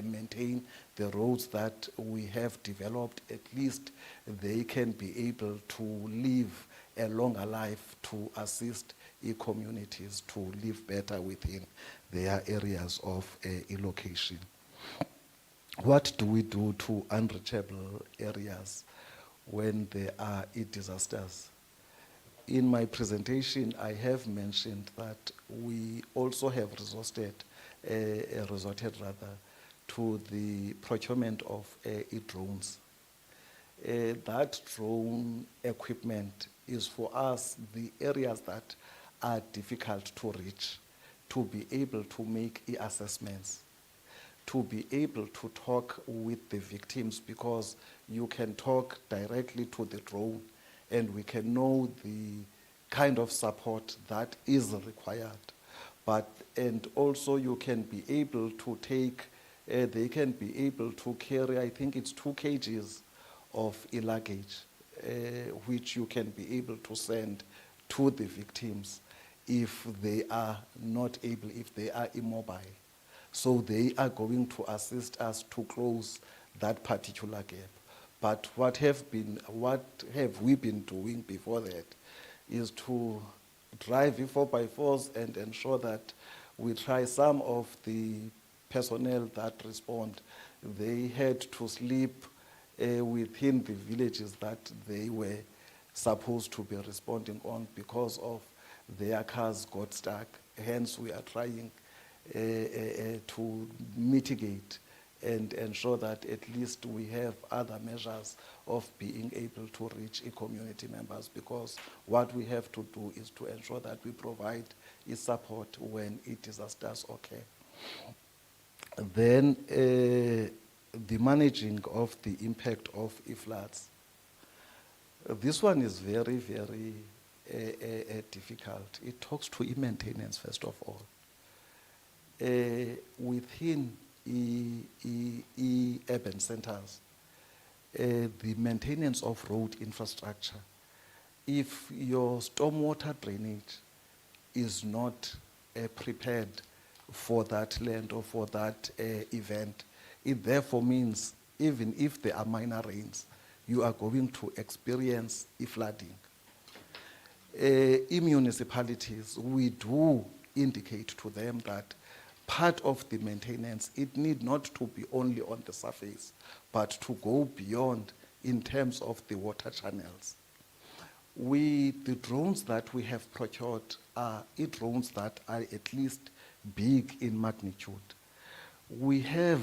maintain, the roads that we have developed, at least they can be able to live a longer life to assist communities to live better within their areas of location. What do we do to unreachable areas when there are disasters? In my presentation, I have mentioned that we also have resorted to the procurement of drones. That drone equipment is for us the areas that are difficult to reach, to be able to make assessments, to be able to talk with the victims, because you can talk directly to the drone and we can know the kind of support that is required. And also you can be able to take, they can be able to carry, I think it's 2 kgs of luggage, which you can be able to send to the victims if they are not able, if they are immobile. So they are going to assist us to close that particular gap. But what have we been doing before that is to drive 4x4s and ensure that we try some of the personnel that respond. They had to sleep within the villages that they were supposed to be responding on because of their cars got stuck. Hence, we are trying to mitigate and ensure that at least we have other measures of being able to reach community members, because what we have to do is to ensure that we provide support when disasters occur. Then the managing of the impact of floods. This one is very, very difficult. It talks to maintenance first of all. Within urban centers, the maintenance of road infrastructure, if your stormwater drainage is not prepared for that land or for that event, it therefore means even if there are minor rains, you are going to experience flooding. In municipalities, we do indicate to them that part of the maintenance, it need not to be only on the surface, but to go beyond in terms of the water channels. The drones that we have procured are drones that are at least big in magnitude. We have,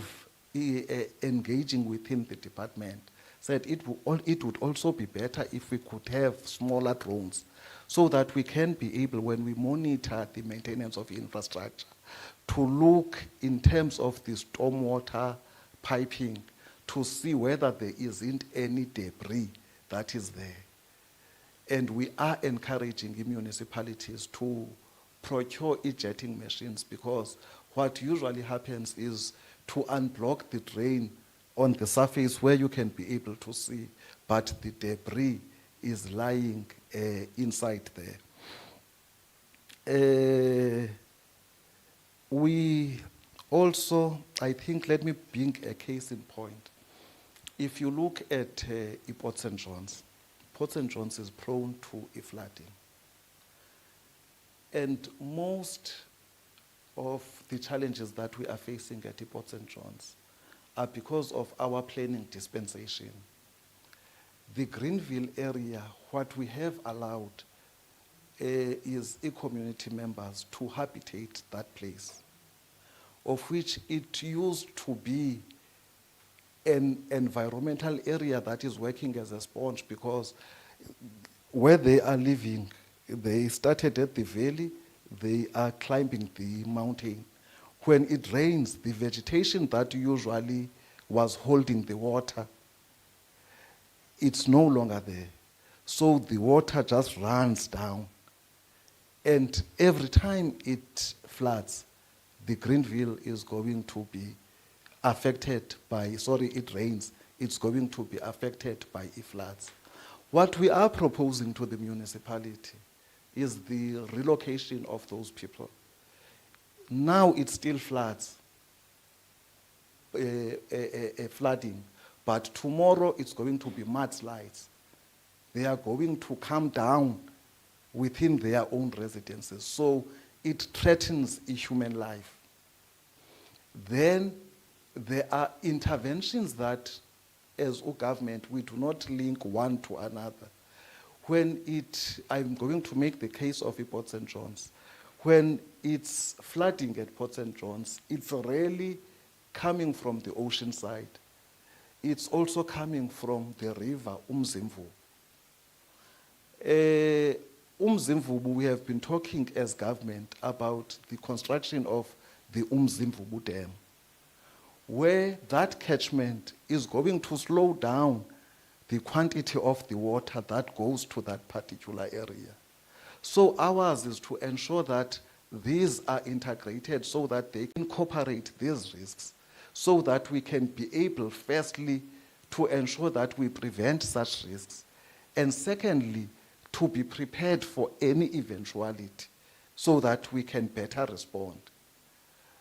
engaging within the department, said it would also be better if we could have smaller drones, so that we can be able, when we monitor the maintenance of infrastructure, to look in terms of the stormwater piping to see whether there isn't any debris that is there. And we are encouraging the municipalities to procure ejecting machines, because what usually happens is to unblock the drain on the surface where you can be able to see, but the debris is lying inside there. We also, I think, let me bring a case in point. If you look at Port St. John's, Port St. John's is prone to flooding. And most of the challenges that we are facing at Port St. John's are because of our planning dispensation. The Greenville area, what we have allowed is community members to habitate that place, of which it used to be an environmental area that is working as a sponge, because where they are living, they started at the valley, they are climbing the mountain. When it rains, the vegetation that usually was holding the water, it's no longer there. So the water just runs down. And every time it floods, the Greenville is going to be affected by, it rains, it's going to be affected by floods. What we are proposing to the municipality is the relocation of those people. Now it still floods, flooding, but tomorrow it's going to be mudslides. They are going to come down within their own residences, so it threatens a human life. Then there are interventions that, as a government, we do not link one to another. I'm going to make the case of Port St. John's. When it's flooding at Port St. John's, it's rarely coming from the ocean side. It's also coming from the river Umzimvu. Umzimvubu, we have been talking as government about the construction of the Umzimvubu Dam, where that catchment is going to slow down the quantity of the water that goes to that particular area. So ours is to ensure that these are integrated so that they incorporate these risks, so that we can be able, firstly, to ensure that we prevent such risks, and secondly, to be prepared for any eventuality so that we can better respond.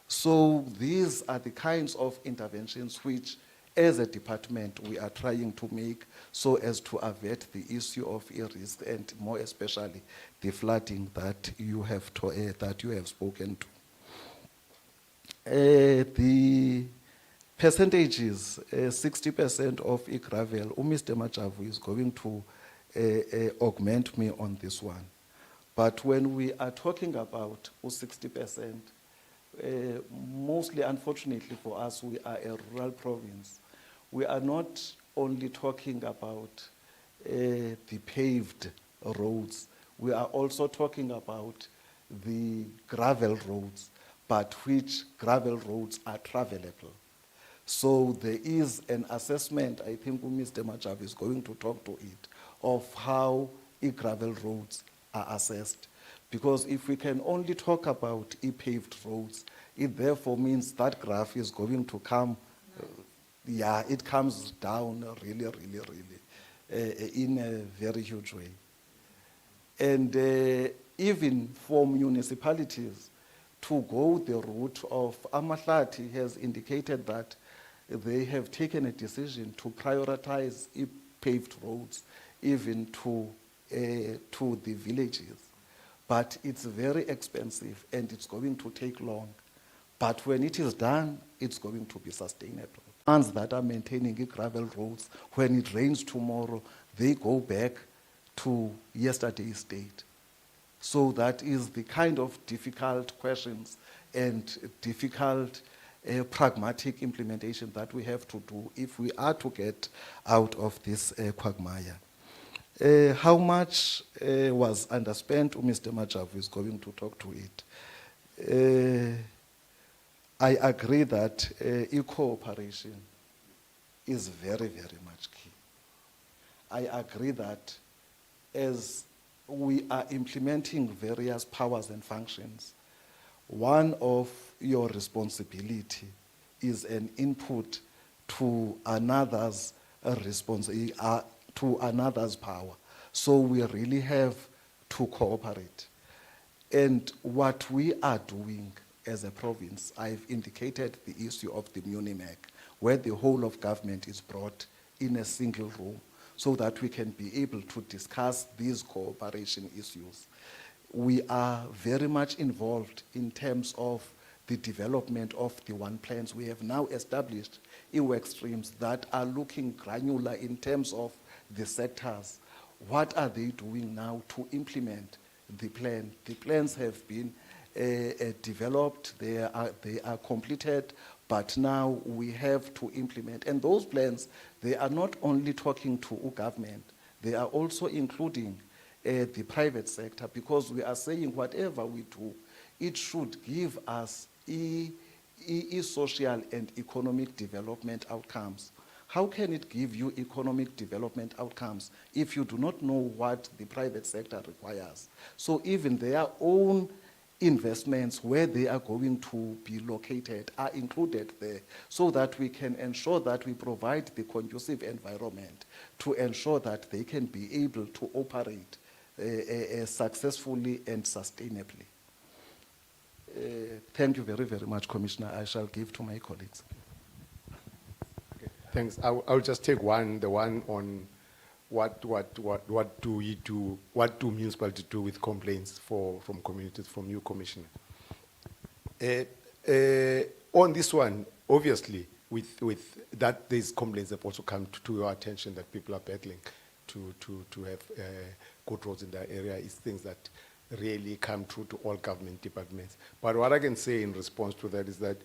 So these are the kinds of interventions which, as a department, we are trying to make so as to avert the issue of risk, and more especially the flooding that you have spoken to. The percentages, 60% of gravel, Mr. Machavu is going to augment me on this one. But when we are talking about 60%, mostly, unfortunately for us, we are a rural province. We are not only talking about the paved roads, we are also talking about the gravel roads, but which gravel roads are travelable. So there is an assessment, I think Mr. Machav is going to talk to it, of how gravel roads are assessed. Because if we can only talk about paved roads, it therefore means that graph is going to come, yeah, it comes down really, in a very huge way. And even for municipalities to go the route of Amahlati has indicated that they have taken a decision to prioritize paved roads even to the villages. But it's very expensive and it's going to take long. But when it is done, it's going to be sustainable. Ones that are maintaining gravel roads, when it rains tomorrow, they go back to yesterday's state. So that is the kind of difficult questions and difficult pragmatic implementation that we have to do if we are to get out of this quagmire. How much was underspent? Mr. Machav is going to talk to it. I agree that cooperation is very, very much key. I agree that as we are implementing various powers and functions, one of your responsibility is an input to another's to another's power. So we really have to cooperate. And what we are doing as a province, I've indicated the issue of the MuniMac, where the whole of government is brought in a single room so that we can be able to discuss these cooperation issues. We are very much involved in terms of the development of the one plans. We have now established work streams that are looking granular in terms of the sectors. What are they doing now to implement the plan? The plans have been developed, they are completed, but now we have to implement. And those plans, they are not only talking to government, they are also including the private sector, because we are saying whatever we do, it should give us social and economic development outcomes. How can it give you economic development outcomes if you do not know what the private sector requires? So even their own investments where they are going to be located are included there, so that we can ensure that we provide the conducive environment to ensure that they can be able to operate successfully and sustainably. Thank you very, very much, Commissioner. I shall give to my colleagues. Okay, thanks. I'll just take the one on what do we do, what do municipalities do with complaints from communities, from you, Commissioner. On this one, obviously, with that, these complaints have also come to your attention that people are battling to have good roads in their area. Is things that really come true to all government departments. But what I can say in response to that is that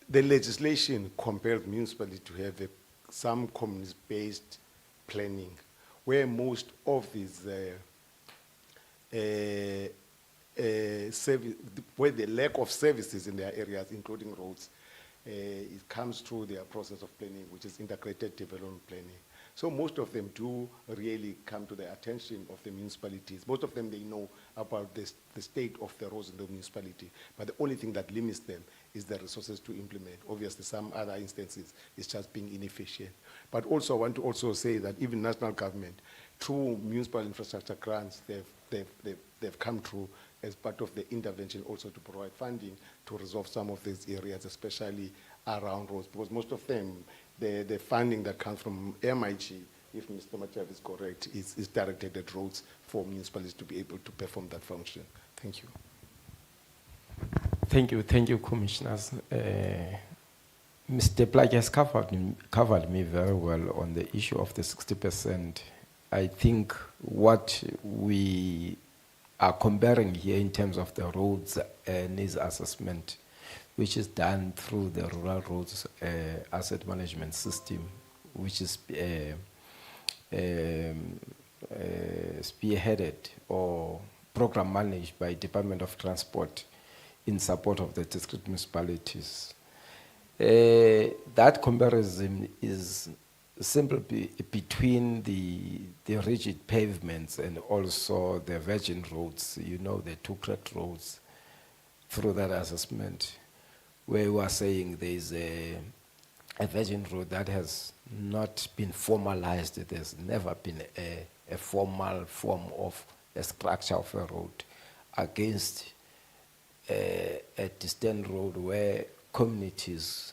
the legislation compels municipalities to have some community-based planning, where most of these where the lack of services in their areas, including roads, it comes through their process of planning, which is integrated development planning. So most of them do really come to the attention of the municipalities. Most of them, they know about the state of the roads in the municipality, but the only thing that limits them is the resources to implement. Obviously, some other instances, it's just being inefficient. But also, I want to also say that even national government, through municipal infrastructure grants, they've come through as part of the intervention also to provide funding to resolve some of these areas, especially around roads, because most of them, the funding that comes from MIG, if Mr. Machav is correct, is directed at roads for municipalities to be able to perform that function. Thank you. Thank you, commissioners. Mr. Plage has covered me very well on the issue of the 60%. I think what we are comparing here in terms of the roads needs assessment, which is done through the Rural Roads Asset Management System, which is spearheaded or program managed by Department of Transport in support of the district municipalities. That comparison is simply between the rigid pavements and also the virgin roads, you know, the two-track roads, through that assessment, where we are saying there is a virgin road that has not been formalized. There's never been a formal form of a structure of a road against a distant road where communities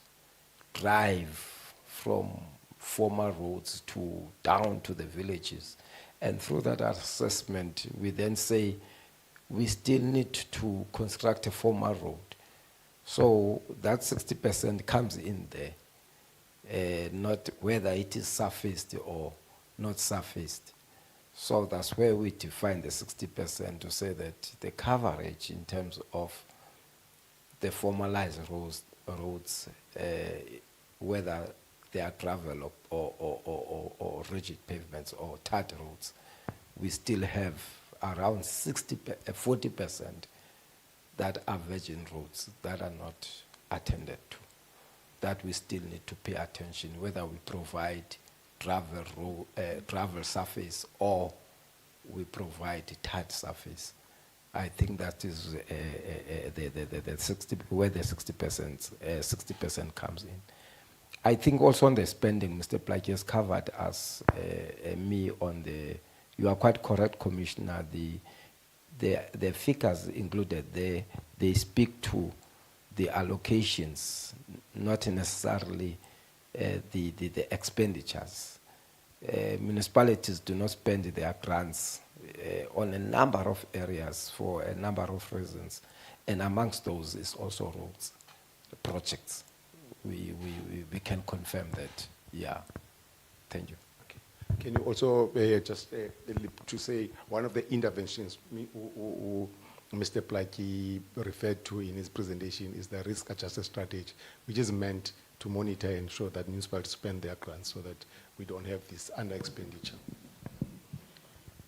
drive from former roads to down to the villages. And through that assessment, we then say we still need to construct a former road. So that 60% comes in there, not whether it is surfaced or not surfaced. So that's where we define the 60% to say that the coverage in terms of the formalized roads, whether they are gravel or rigid pavements or tarred roads, we still have around 40% that are virgin roads that are not attended to, that we still need to pay attention, whether we provide gravel surface or we provide tarred surface. I think that is the 60, where the 60% comes in. I think also on the spending, Mr. Plaki has covered us, me on the, you are quite correct, Commissioner, the figures included there, they speak to the allocations, not necessarily the expenditures. Municipalities do not spend their grants on a number of areas for a number of reasons, and amongst those is also roads projects. We can confirm that. Yeah. Thank you. Okay. Can you also just to say one of the interventions Mr. Plaki referred to in his presentation is the risk-adjusted strategy, which is meant to monitor and ensure that municipalities spend their grants so that we don't have this under-expenditure.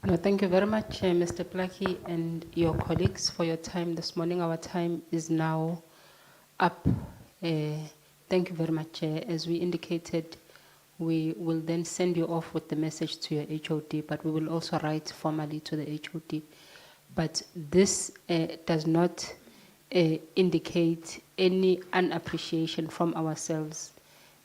No, thank you very much, Mr. Plaki and your colleagues for your time this morning. Our time is now up. Thank you very much. As we indicated, we will then send you off with the message to your HOD, but we will also write formally to the HOD. But this does not indicate any unappreciation from ourselves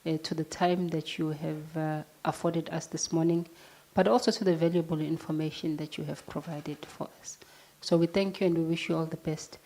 to the time that you have afforded us this morning, but also to the valuable information that you have provided for us. So we thank you and we wish you all the best.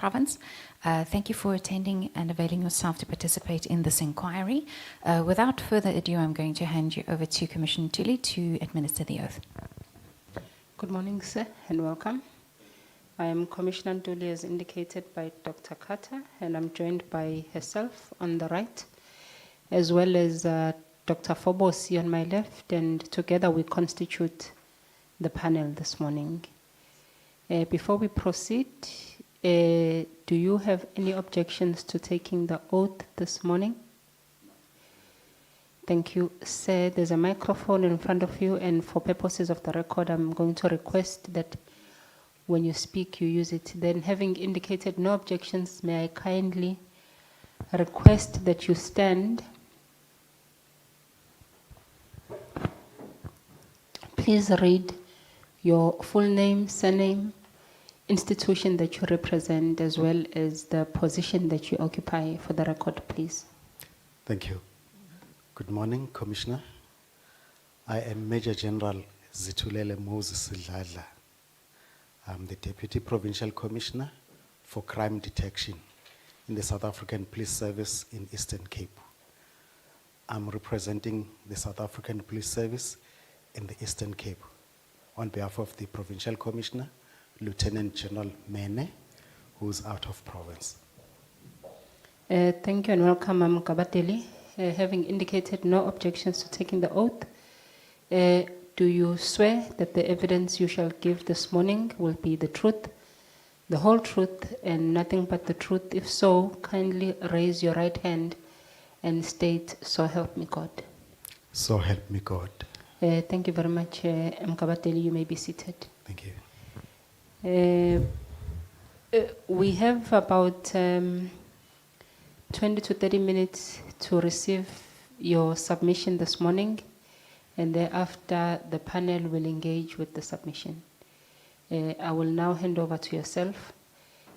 province. Thank you for attending and availing yourself to participate in this inquiry. Without further ado, I'm going to hand you over to Commissioner Tuli to administer the oath. Good morning, sir, and welcome. I am Commissioner Ntuli, as indicated by Dr. Carter, and I'm joined by herself on the right, as well as Dr. Fobosi on my left, and together we constitute the panel this morning. Before we proceed, do you have any objections to taking the oath this morning? Thank you, sir. There's a microphone in front of you, and for purposes of the record, I'm going to request that when you speak, you use it. Then, having indicated no objections, may I kindly request that you stand. Please read your full name, surname, institution that you represent, as well as the position that you occupy for the record, please. Thank you. Good morning, Commissioner. I am Major General Zitulele Moses Dladla. I'm the Deputy Provincial Commissioner for Crime Detection in the South African Police Service in Eastern Cape. I'm representing the South African Police Service in the Eastern Cape on behalf of the Provincial Commissioner, Lieutenant General Mene, who's out of province. Thank you and welcome, Kabateli. Having indicated no objections to taking the oath, do you swear that the evidence you shall give this morning will be the truth, the whole truth, and nothing but the truth? If so, kindly raise your right hand and state, "So help me God." So help me God. Thank you very much, Mkabateli. You may be seated. Thank you. We have about 20 to 30 minutes to receive your submission this morning, and thereafter the panel will engage with the submission. I will now hand over to yourself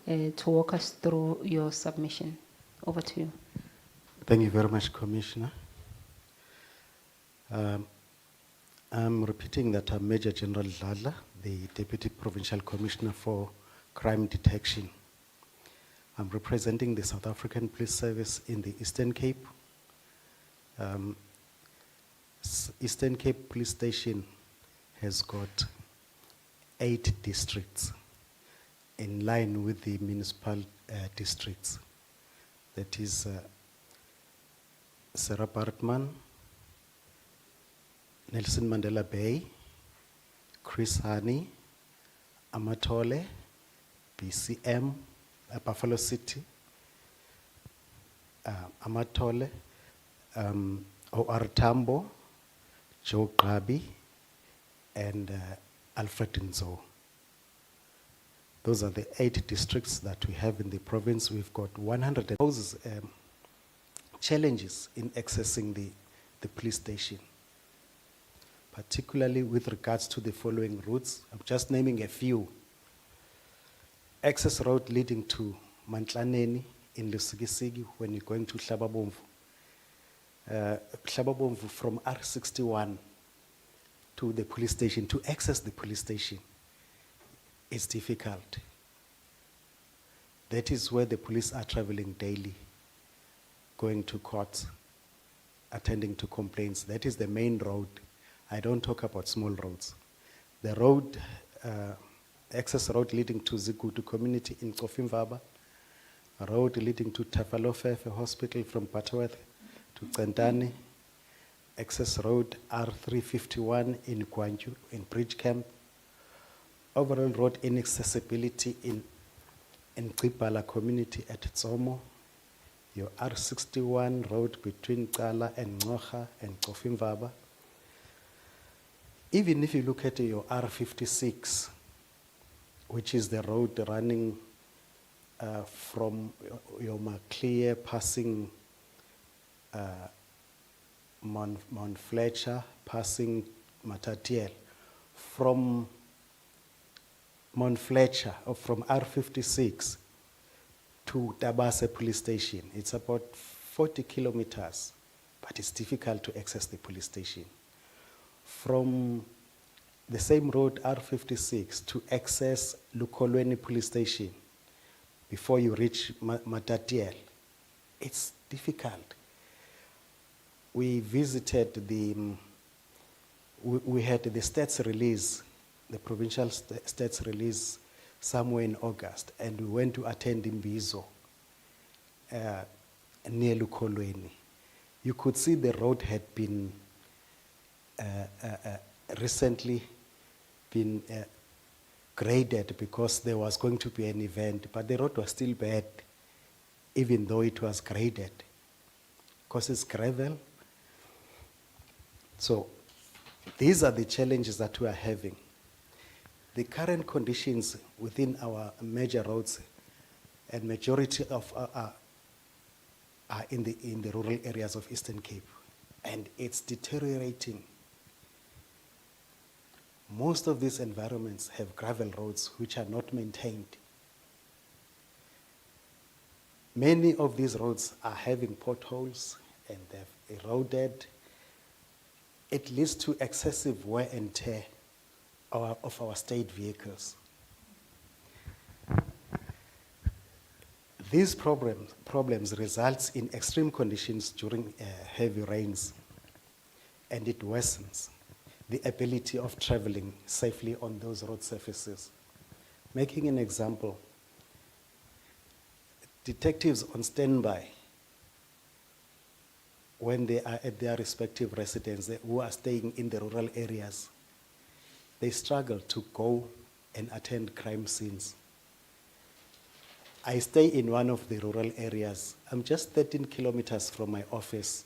to walk us through your submission. Over to you. Thank you very much, Commissioner. I'm repeating that I'm Major General Dladla, the Deputy Provincial Commissioner for Crime Detection. I'm representing the South African Police Service in the Eastern Cape. Eastern Cape Police Station has got 8 districts in line with the municipal districts. That is Sarah Bartman, Nelson Mandela Bay, Chris Hani, Amatole, BCM, Buffalo City, Amatole, OR Tambo, Joe Gabi, and Alfred Nzo. Those are the 8 districts that we have in the province. We've got 100 and poses challenges in accessing the police station, particularly with regards to the following routes. I'm just naming a few. Access road leading to Mantlaneni in Lusikisiki when you're going to Hlababomvu. Hlababomvu from R61 to the police station, to access the police station, is difficult. That is where the police are traveling daily, going to courts, attending to complaints. That is the main road. I don't talk about small roads. The road, access road leading to Zigudu community in Kofimvaba, a road leading to Tafalofefe Hospital from Butterworth to Tsentani, access road R351 in Gwanju, in Bridge Camp, overall road inaccessibility in Qibala community at Tsomo, your R61 road between Kala and Ngocha and Kofimvaba. Even if you look at your R56, which is the road running from your Maclear, passing Mount Fletcher, passing Matatiel, from Mount Fletcher, or from R56 to Tabase police station. It's about 40 kilometers, but it's difficult to access the police station. From the same road, R56, to access Lukolweni police station, before you reach Matatiel. It's difficult. We visited we had the stats release, the provincial stats release somewhere in August, and we went to attend Imbizo near Lukolweni. You could see the road had been recently been graded because there was going to be an event, but the road was still bad, even though it was graded, because it's gravel. So these are the challenges that we are having. The current conditions within our major roads, and majority of are in the rural areas of Eastern Cape, and it's deteriorating. Most of these environments have gravel roads which are not maintained. Many of these roads are having potholes and they've eroded. It leads to excessive wear and tear of our state vehicles. These problems results in extreme conditions during heavy rains, and it worsens the ability of traveling safely on those road surfaces. Making an example, detectives on standby, when they are at their respective residences who are staying in the rural areas, they struggle to go and attend crime scenes. I stay in one of the rural areas. I'm just 13 kilometers from my office.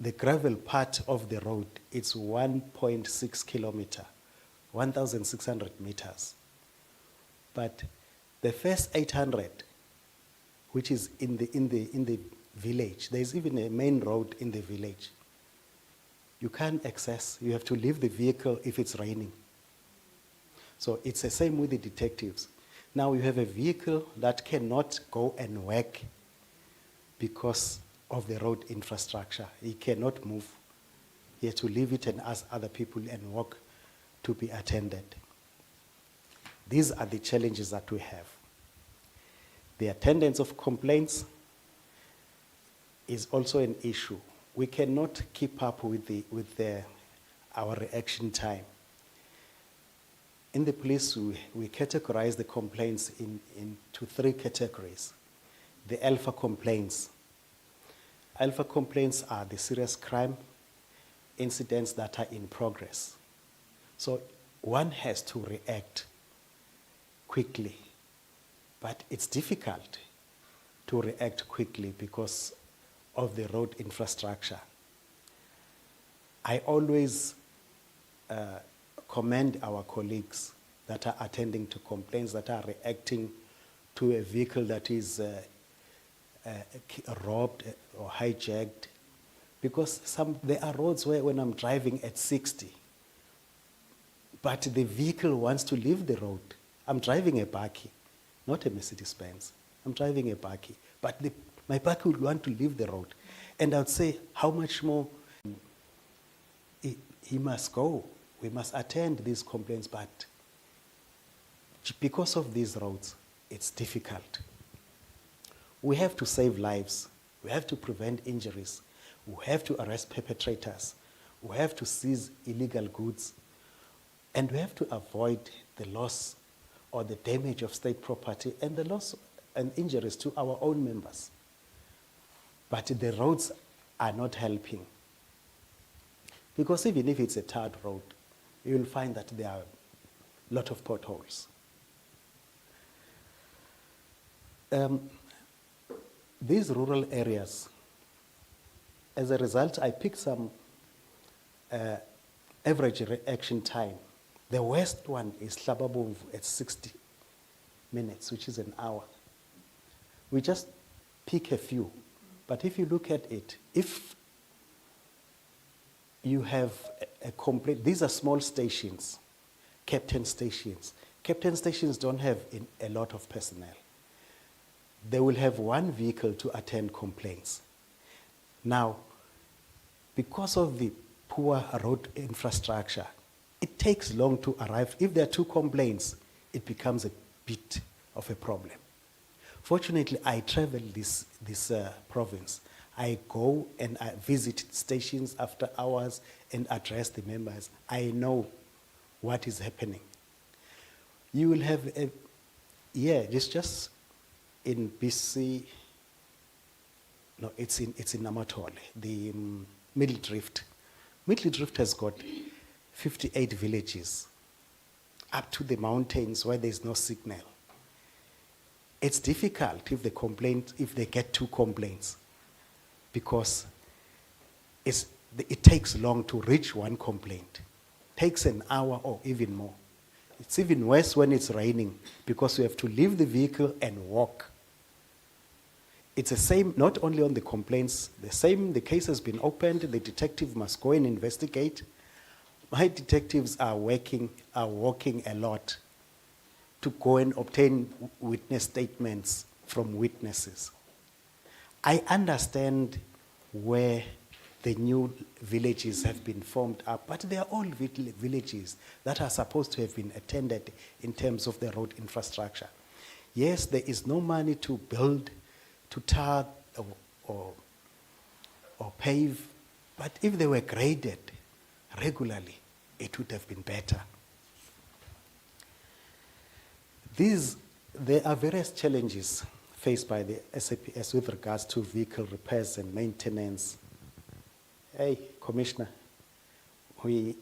The gravel part of the road, it's 1.6 kilometer, 1,600 meters. But the first 800, which is in the village, there's even a main road in the village. You can't access, you have to leave the vehicle if it's raining. So it's the same with the detectives. Now you have a vehicle that cannot go and work because of the road infrastructure. He cannot move. He has to leave it and ask other people and walk to be attended. These are the challenges that we have. The attendance of complaints is also an issue. We cannot keep up with our reaction time. In the police, we categorize the complaints into 3 categories. The alpha complaints. Alpha complaints are the serious crime incidents that are in progress. So one has to react quickly, but it's difficult to react quickly because of the road infrastructure. I always commend our colleagues that are attending to complaints, that are reacting to a vehicle that is robbed or hijacked, because there are roads where when I'm driving at 60, but the vehicle wants to leave the road. I'm driving a bakkie, not a Mercedes-Benz. I'm driving a bakkie, but my bakkie would want to leave the road. And I would say, how much more he must go? We must attend these complaints, but because of these roads, it's difficult. We have to save lives. We have to prevent injuries. We have to arrest perpetrators. We have to seize illegal goods. And we have to avoid the loss or the damage of state property and the loss and injuries to our own members. But the roads are not helping. Because even if it's a tarred road, you will find that there are a lot of potholes. These rural areas, as a result, I picked some average reaction time. The worst one is Hlababomvu at 60 minutes, which is an hour. We just pick a few. But if you look at it, if you have a complete, these are small stations, captain stations. Captain stations don't have a lot of personnel. They will have one vehicle to attend complaints. Now, because of the poor road infrastructure, it takes long to arrive. If there are 2 complaints, it becomes a bit of a problem. Fortunately, I travel this province. I go and I visit stations after hours and address the members. I know what is happening. You will have it's just in BC. No, it's in Namatole, the Middle Drift. Middle Drift has got 58 villages up to the mountains where there's no signal. It's difficult if they get 2 complaints, because it takes long to reach 1 complaint. It takes an hour or even more. It's even worse when it's raining, because you have to leave the vehicle and walk. It's the same, not only on the complaints, the case has been opened, the detective must go and investigate. My detectives are walking a lot to go and obtain witness statements from witnesses. I understand where the new villages have been formed up, but they are all villages that are supposed to have been attended in terms of the road infrastructure. Yes, there is no money to build, to tar or pave, but if they were graded regularly, it would have been better. There are various challenges faced by the SAPS with regards to vehicle repairs and maintenance. Hey, Commissioner, the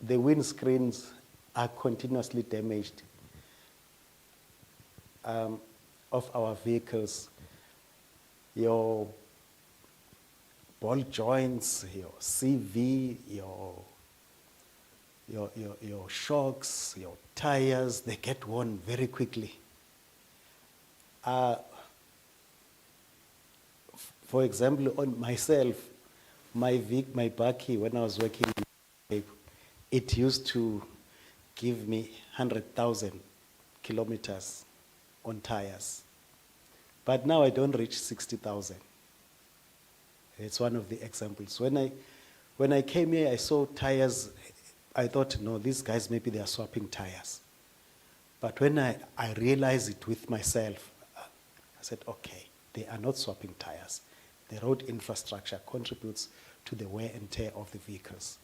windscreens are continuously damaged of our vehicles. Your ball joints, your CV, your shocks, your tires, they get worn very quickly. For example, on myself, my bakkie, when I was working in Cape, it used to give me 100,000 kilometers on tires. But now I don't reach 60,000. It's one of the examples. When I came here, I saw tires. I thought, no, these guys, maybe they are swapping tires. But when I realized it with myself, I said, okay, they are not swapping tires. The road infrastructure contributes to the wear and tear of the vehicles.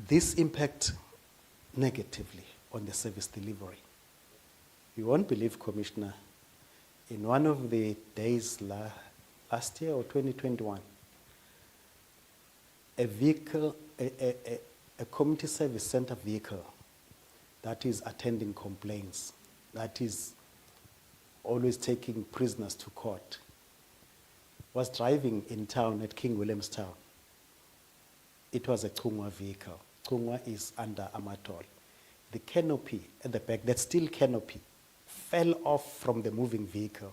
This impacts negatively on the service delivery. You won't believe, Commissioner, in one of the days last year or 2021, a vehicle, a community service center vehicle that is attending complaints, that is always taking prisoners to court, was driving in town at King Williamstown. It was a Chungwa vehicle. Chungwa is under Amatol. The canopy at the back, that steel canopy, fell off from the moving vehicle.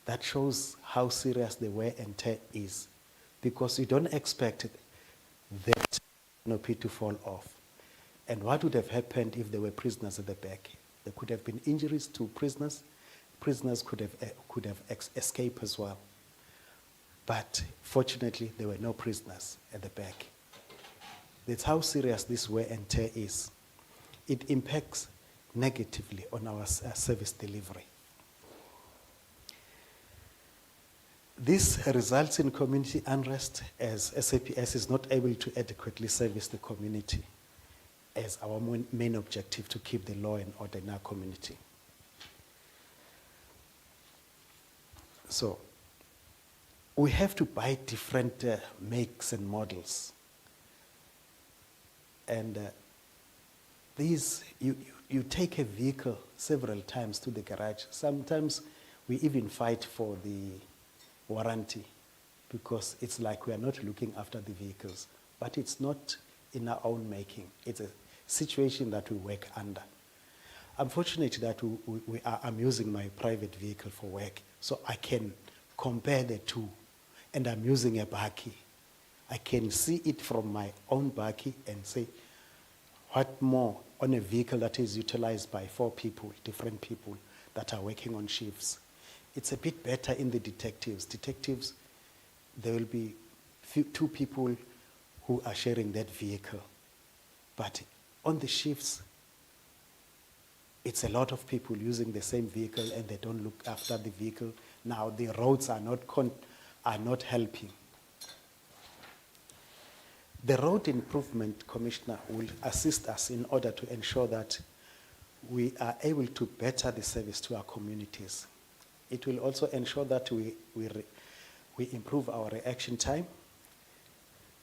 That shows how serious the wear and tear is, because you don't expect that canopy to fall off. And what would have happened if there were prisoners at the back? There could have been injuries to prisoners. Prisoners could have escaped as well. But fortunately, there were no prisoners at the back. That's how serious this wear and tear is. It impacts negatively on our service delivery. This results in community unrest as SAPS is not able to adequately service the community as our main objective to keep the law and order in our community. So we have to buy different makes and models. And you take a vehicle several times to the garage. Sometimes we even fight for the warranty because it's like we are not looking after the vehicles. But it's not in our own making. It's a situation that we work under. I'm fortunate that I'm using my private vehicle for work, so I can compare the two. And I'm using a bakkie. I can see it from my own bakkie and say, what more on a vehicle that is utilized by 4 people, different people that are working on shifts. It's a bit better in the detectives. Detectives, there will be two people who are sharing that vehicle. But on the shifts, it's a lot of people using the same vehicle and they don't look after the vehicle. Now the roads are not helping. The Road Improvement Commissioner will assist us in order to ensure that we are able to better the service to our communities. It will also ensure that we improve our reaction time,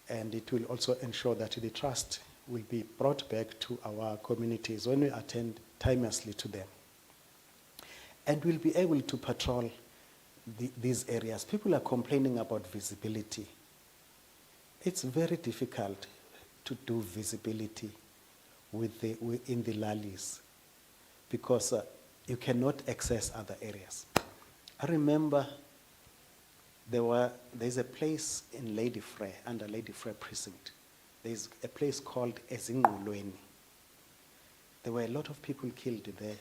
and it will also ensure that the trust will be brought back to our communities when we attend timelessly to them. And we'll be able to patrol these areas. People are complaining about visibility. It's very difficult to do visibility in the lallies because you cannot access other areas. I remember there's a place in Lady Frey, under Lady Frey Precinct. There's a place called Ezingqulweni. There were a lot of people killed there.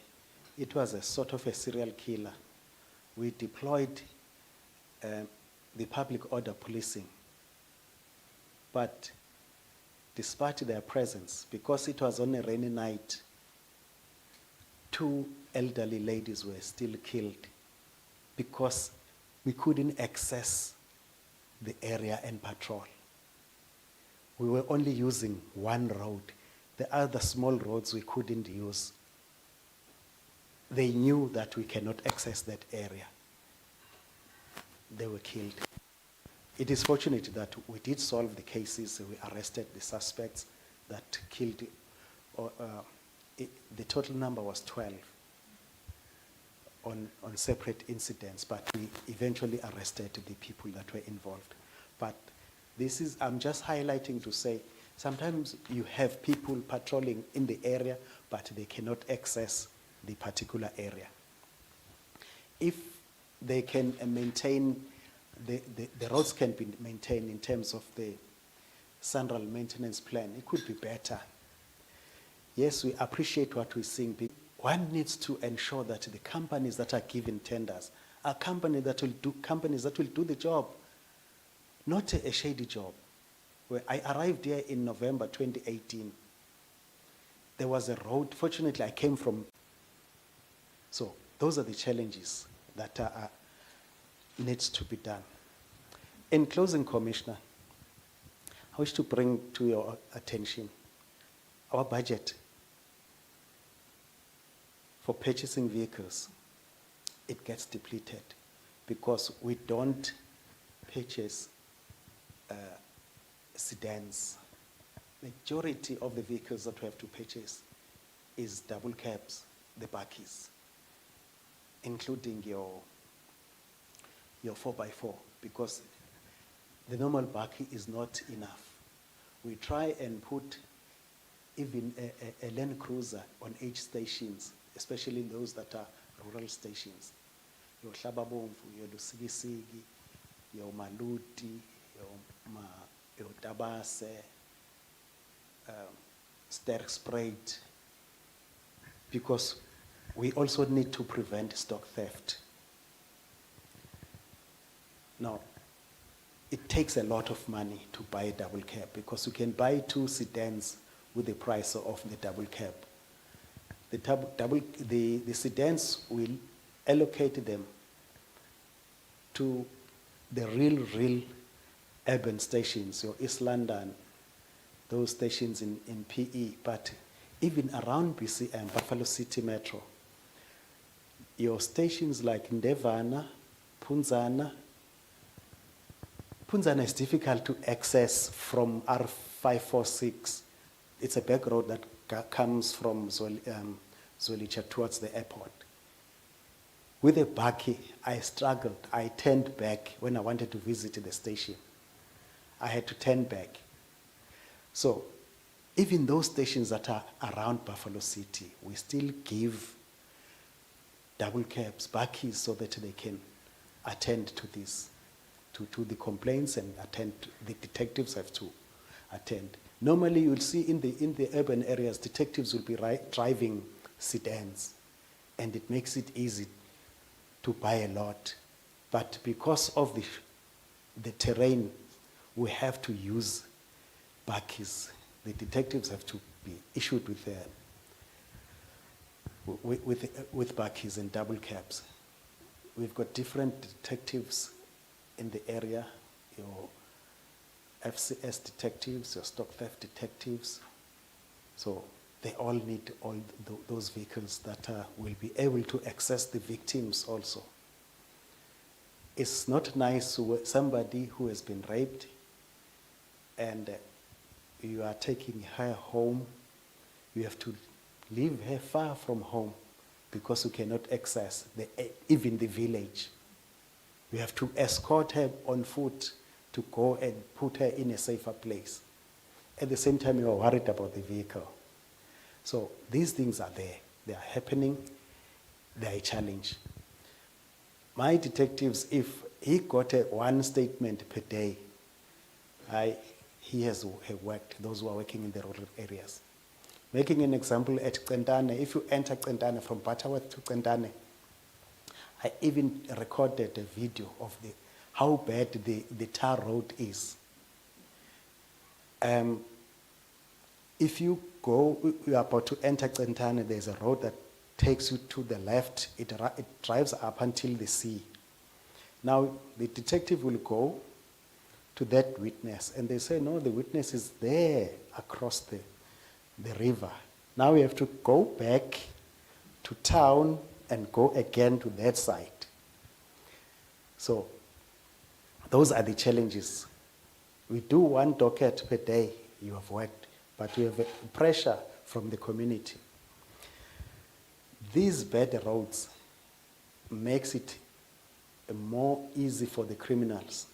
It was a sort of a serial killer. We deployed the public order policing. But despite their presence, because it was on a rainy night, 2 elderly ladies were still killed because we couldn't access the area and patrol. We were only using one road. The other small roads we couldn't use. They knew that we cannot access that area. They were killed. It is fortunate that we did solve the cases. We arrested the suspects that killed. The total number was 12 on separate incidents, but we eventually arrested the people that were involved. But I'm just highlighting to say, sometimes you have people patrolling in the area, but they cannot access the particular area. If they can maintain, the roads can be maintained in terms of the central maintenance plan, it could be better. Yes, we appreciate what we're seeing. One needs to ensure that the companies that are given tenders are companies that will do the job, not a shady job. Where I arrived here in November 2018, there was a road. Fortunately, I came from. So those are the challenges that needs to be done. In closing, Commissioner, I wish to bring to your attention our budget for purchasing vehicles. It gets depleted because we don't purchase sedans. Majority of the vehicles that we have to purchase is double cabs, the bakkies, including your 4x4, because the normal bakkie is not enough. We try and put even a Land Cruiser on each stations, especially those that are rural stations. Your Hlababomvu, your Lusikisiki, your Maluti, your Tabase, Sahrc, because we also need to prevent stock theft. Now, it takes a lot of money to buy a double cab because you can buy 2 sedans with the price of the double cab. The sedans will allocate them to the real urban stations, your East London, those stations in PE, but even around BCM, Buffalo City Metro, your stations like Ndevana, Punzana is difficult to access from R546. It's a back road that comes from Zwelicha towards the airport. With a bakkie, I struggled. I turned back when I wanted to visit the station. I had to turn back. So even those stations that are around Buffalo City, we still give double cabs, bakkies, so that they can attend to this, to the complaints and attend. The detectives have to attend. Normally, you'll see in the urban areas, detectives will be driving sedans, and it makes it easy to buy a lot. But because of the terrain, we have to use bakkies. The detectives have to be issued with bakkies and double cabs. We've got different detectives in the area, your FCS detectives, your stock theft detectives. So they all need all those vehicles that will be able to access the victims also. It's not nice to somebody who has been raped and you are taking her home. You have to leave her far from home because you cannot access even the village. You have to escort her on foot to go and put her in a safer place. At the same time, you are worried about the vehicle. So these things are there. They are happening. They are a challenge. My detectives, if he got one statement per day, he has worked, those who are working in the rural areas. Making an example at Qentane, if you enter Qentane from Butterworth to Qentane, I even recorded a video of how bad the tar road is. If you are about to enter Qentane, there's a road that takes you to the left. It drives up until the sea. Now, the detective will go to that witness, and they say, no, the witness is there across the river. Now we have to go back to town and go again to that side. So those are the challenges. We do one docket per day, you have worked, but we have a pressure from the community. These bad roads makes it more easy for the criminals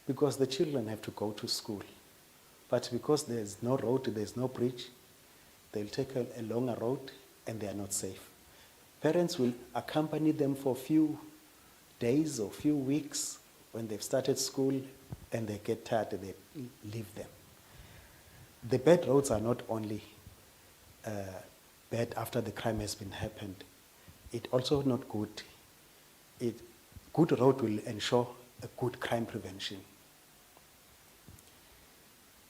because the children have to go to school. But because there's no road, there's no bridge, they'll take a longer road and they are not safe. Parents will accompany them for a few days or few weeks when they've started school and they get tired and they leave them. The bad roads are not only bad after the crime has been happened. It's also not good. Good road will ensure a good crime prevention.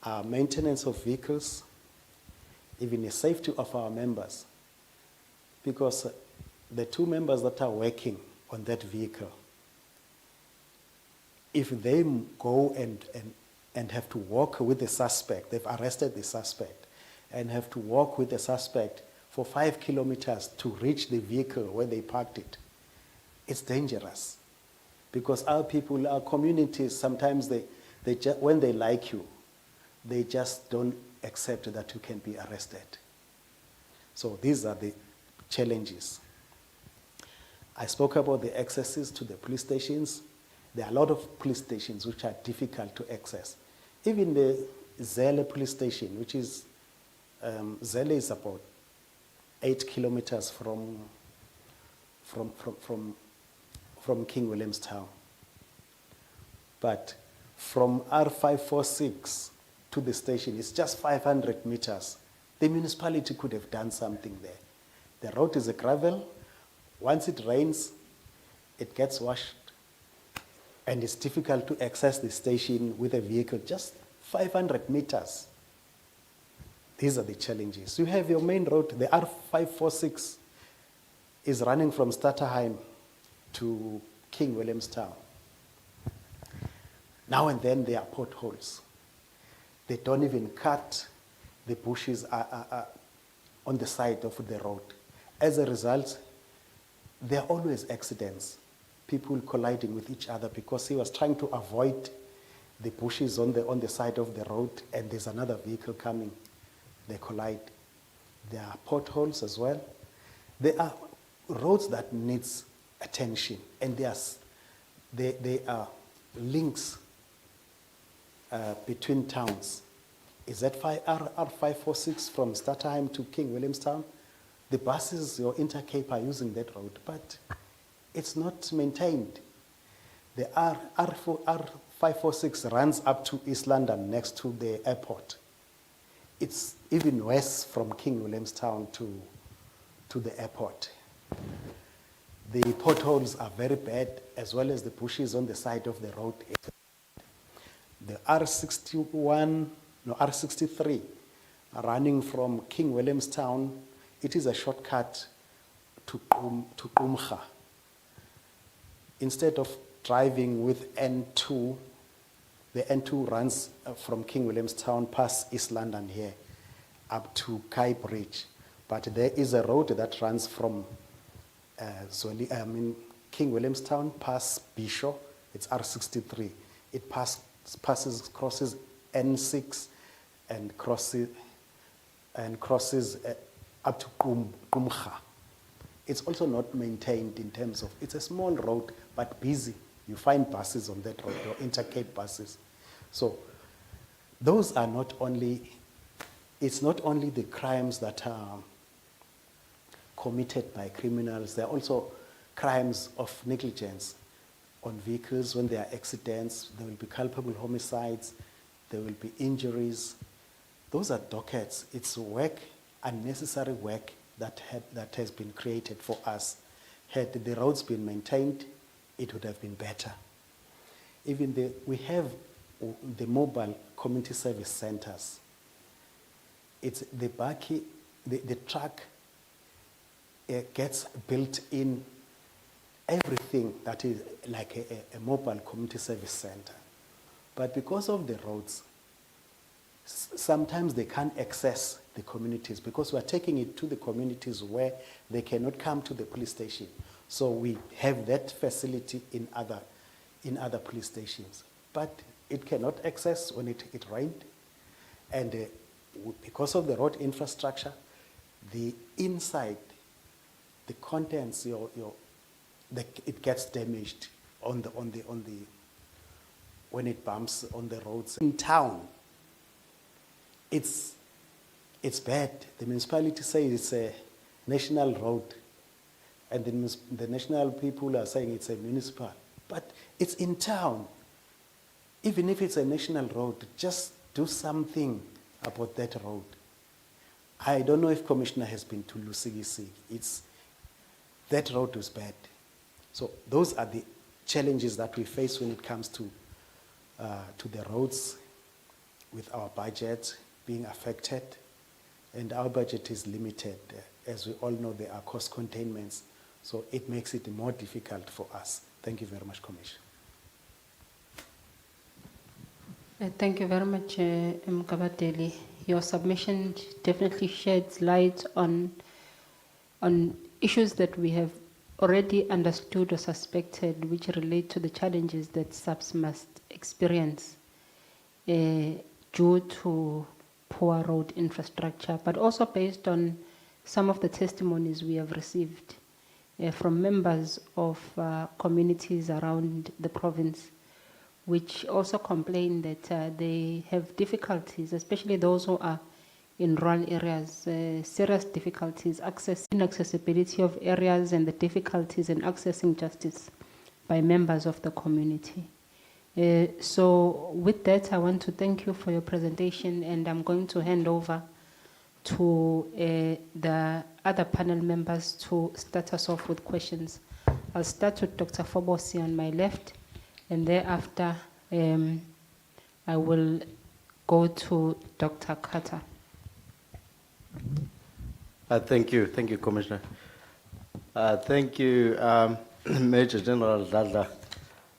Our maintenance of vehicles, even the safety of our members, because the two members that are working on that vehicle, if they go and have to walk with the suspect, they've arrested the suspect, and have to walk with the suspect for 5 kilometers to reach the vehicle where they parked it, it's dangerous. Because our people, our communities, sometimes when they like you, they just don't accept that you can be arrested. So these are the challenges. I spoke about the accesses to the police stations. There are a lot of police stations which are difficult to access. Even the Zelle police station, which is, Zelle is about 8 kilometers from King Williamstown. But from R546 to the station, it's just 500 meters. The municipality could have done something there. The road is a gravel. Once it rains, it gets washed. And it's difficult to access the station with a vehicle, just 500 meters. These are the challenges. You have your main road, the R546 is running from Stutterheim to King Williamstown. Now and then there are potholes. They don't even cut the bushes on the side of the road. As a result, there are always accidents, people colliding with each other because he was trying to avoid the bushes on the side of the road and there's another vehicle coming. They collide. There are potholes as well. There are roads that needs attention and there are links between towns. Is that R546 from Stutterheim to King Williamstown? The buses, your Intercape are using that road, but it's not maintained. The R546 runs up to East London next to the airport. It's even worse from King Williamstown to the airport. The potholes are very bad, as well as the bushes on the side of the road. the R61, no, R63, running from King Williamstown. It is a shortcut to Qumga. Instead of driving with N2, the N2 runs from King Williamstown past East London here up to Kai Bridge. But there is a road that runs from King Williamstown past Bishop. It's R63. It crosses N6 and crosses up to Qumga. It's also not maintained in terms of, it's a small road, but busy. You find buses on that road, or intercape buses. So those are not only, it's not only the crimes that are committed by criminals, there are also crimes of negligence on vehicles. When there are accidents, there will be culpable homicides, there will be injuries. Those are dockets. It's work, unnecessary work that has been created for us. Had the roads been maintained, it would have been better. Even we have the mobile community service centers. It's the bakkie, the truck gets built in everything that is like a mobile community service center. But because of the roads, sometimes they can't access the communities because we're taking it to the communities where they cannot come to the police station. So we have that facility in other police stations. But it cannot access when it rained. And because of the road infrastructure, the inside, the contents, it gets damaged when it bumps on the roads. In town, it's bad. The municipality says it's a national road, and the national people are saying it's a municipal. But it's in town. Even if it's a national road, just do something about that road. I don't know if Commissioner has been to Lusigisi. That road is bad. So those are the challenges that we face when it comes to the roads, with our budget being affected. And our budget is limited. As we all know, there are cost containments. So it makes it more difficult for us. Thank you very much, Commissioner. Thank you very much, Mkabateli. Your submission definitely sheds light on issues that we have already understood or suspected, which relate to the challenges that SAPS must experience due to poor road infrastructure, but also based on some of the testimonies we have received from members of communities around the province, which also complain that they have difficulties, especially those who are in rural areas, serious difficulties inaccessibility of areas and the difficulties in accessing justice by members of the community. So with that, I want to thank you for your presentation, and I'm going to hand over to the other panel members to start us off with questions. I'll start with Dr. Fobosi on my left, and thereafter I will go to Dr. Carter. Thank you, Commissioner. Thank you, Major General Dladla,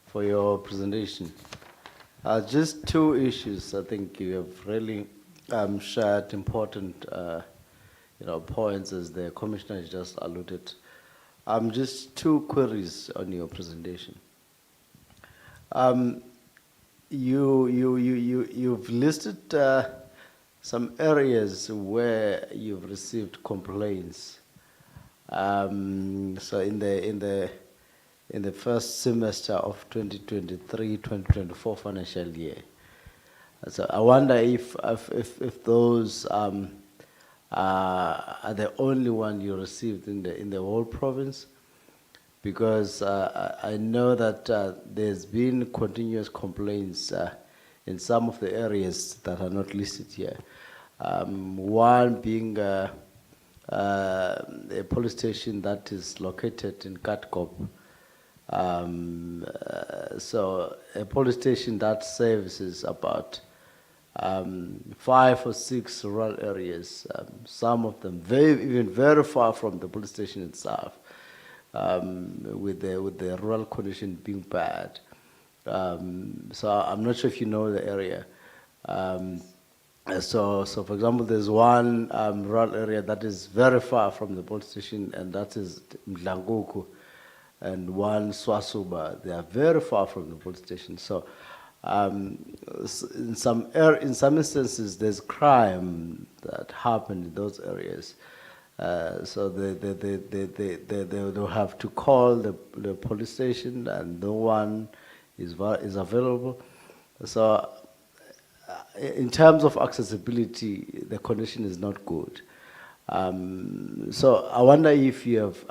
for your presentation. Just two issues. I think you have really shared important, points, as the Commissioner has just alluded. Just two queries on your presentation. You've listed some areas where you've received complaints. So in the first semester of 2023-2024 financial year. So I wonder if those are the only one you received in the whole province, because I know that there's been continuous complaints in some of the areas that are not listed here. One being a police station that is located in Katkop. So a police station that services about 5 or 6 rural areas, some of them even very far from the police station itself, with the rural condition being bad. So I'm not sure if you know the area. So for example, there's one rural area that is very far from the police station, and that is Mdlanguku, and one Swasuba. They are very far from the police station. So in some instances, there's crime that happened in those areas. So they'll have to call the police station, and no one is available. So in terms of accessibility, the condition is not good. So I wonder if you have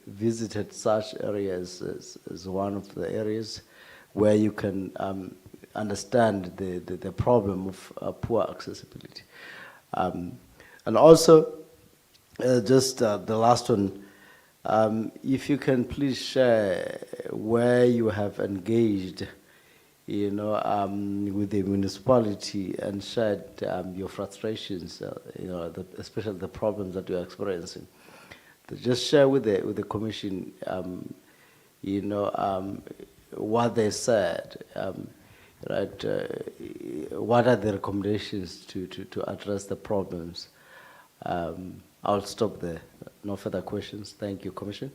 visited such areas as one of the areas where you can understand the problem of poor accessibility. And also, just the last one, if you can please share where you have engaged, with the municipality and shared your frustrations, especially the problems that you're experiencing. Just share with the commission, what they said, right? What are the recommendations to address the problems? I'll stop there. No further questions. Thank you, Commission.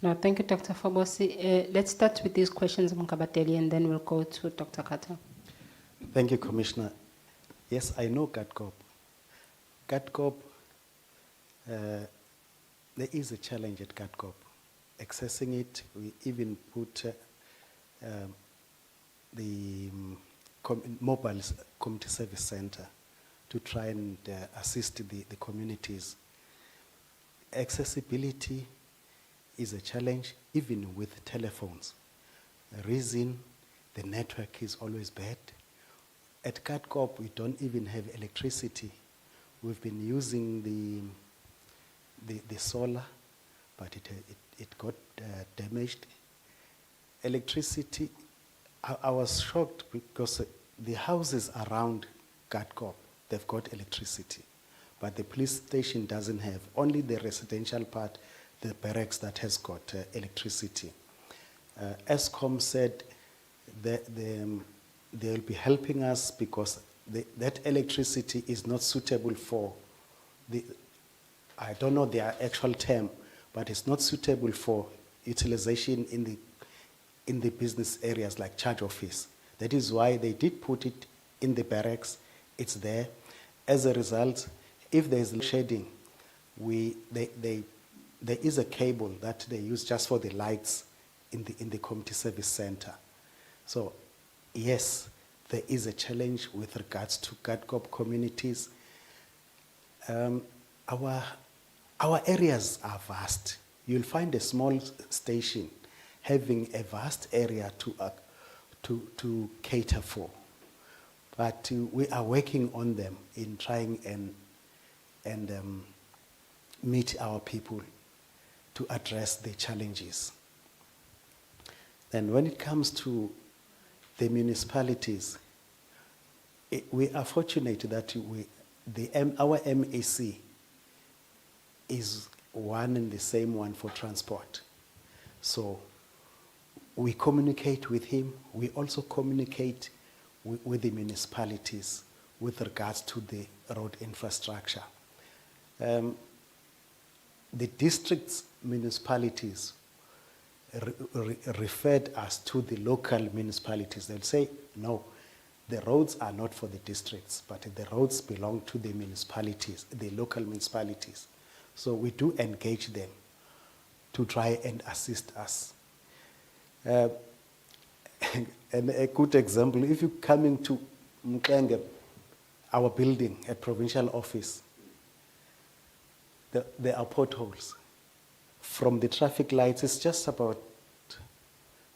No, thank you, Dr. Fobosi. Let's start with these questions, Mkabateli, and then we'll go to Dr. Carter. Thank you, Commissioner. Yes, I know GATCOP. GATCOP, there is a challenge at GATCOP. Accessing it, we even put the mobile community service center to try and assist the communities. Accessibility is a challenge, even with telephones. The reason the network is always bad. At GATCOP, we don't even have electricity. We've been using the solar, but it got damaged. Electricity, I was shocked because the houses around GATCOP, they've got electricity, but the police station doesn't have. Only the residential part, the barracks, that has got electricity. ESCOM said that they'll be helping us because that electricity is not suitable for I don't know their actual term, but it's not suitable for utilization in the business areas like charge office. That is why they did put it in the barracks. It's there. As a result, if there's shading, there is a cable that they use just for the lights in the community service center. So, yes, there is a challenge with regards to GATCOP communities. Our areas are vast. You'll find a small station having a vast area to cater for. But we are working on them in trying and meet our people to address the challenges. Then when it comes to the municipalities, we are fortunate that our MAC is one and the same one for transport. So we communicate with him. We also communicate with the municipalities with regards to the road infrastructure. The district's municipalities referred us to the local municipalities. They'll say, no, the roads are not for the districts, but the roads belong to the municipalities, the local municipalities. So we do engage them to try and assist us. And a good example, if you're coming to Mkenge, our building at Provincial Office, there are potholes. From the traffic lights, it's just about,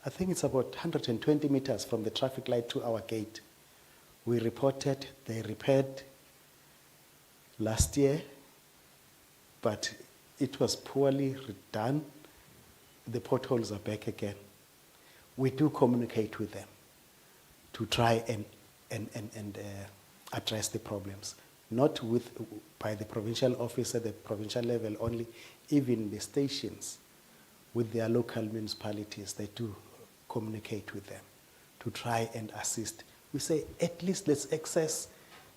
I think it's about 120 meters from the traffic light to our gate. We reported, they repaired last year, but it was poorly done. the potholes are back again. We do communicate with them to try and address the problems. Not by the provincial office at the provincial level only, even the stations with their local municipalities, they do communicate with them to try and assist. We say, at least let's access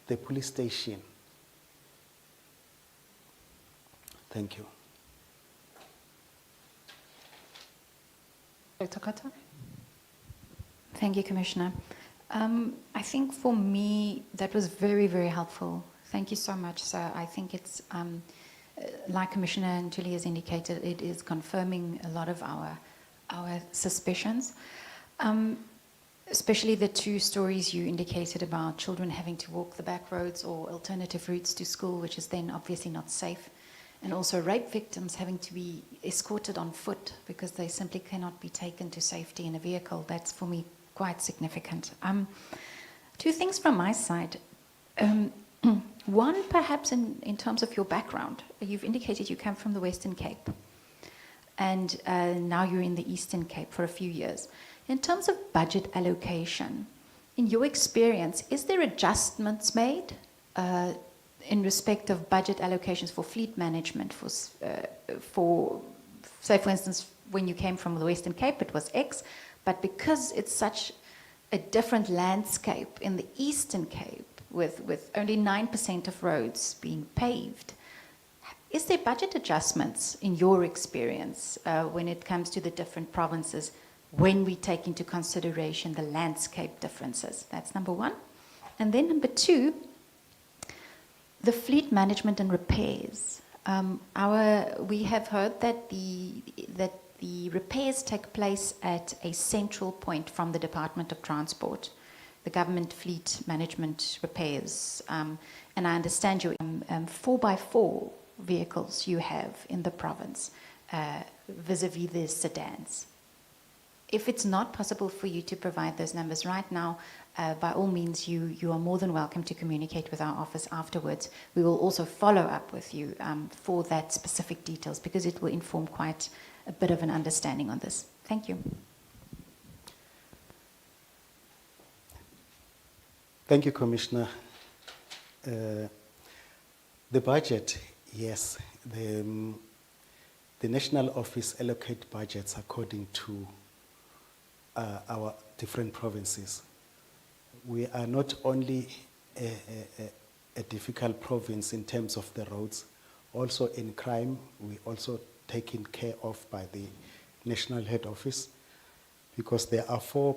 the police station. Thank you. Dr. Kata? Thank you, Commissioner. I think for me, that was very, very helpful. Thank you so much, sir. I think it's, like Commissioner Julie has indicated, it is confirming a lot of our suspicions. Especially the two stories you indicated about children having to walk the back roads or alternative routes to school, which is then obviously not safe. And also rape victims having to be escorted on foot because they simply cannot be taken to safety in a vehicle. That's for me quite significant. Two things from my side. One, perhaps in terms of your background. You've indicated you come from the Western Cape and now you're in the Eastern Cape for a few years. In terms of budget allocation, in your experience, is there adjustments made in respect of budget allocations for fleet management? For, say, for instance, when you came from the Western Cape, it was X, but because it's such a different landscape in the Eastern Cape, with only 9% of roads being paved, is there budget adjustments in your experience when it comes to the different provinces when we take into consideration the landscape differences? That's number one. And then number two, the fleet management and repairs. We have heard that the repairs take place at a central point from the Department of Transport, the government fleet management repairs. And I understand you 4x4 vehicles you have in the province vis-a-vis the sedans. If it's not possible for you to provide those numbers right now, by all means, you are more than welcome to communicate with our office afterwards. We will also follow up with you for that specific details because it will inform quite a bit of an understanding on this. Thank you. Thank you, Commissioner. The budget, yes, the national office allocate budgets according to our different provinces. We are not only a difficult province in terms of the roads, also in crime, we also taken care of by the national head office because there are 4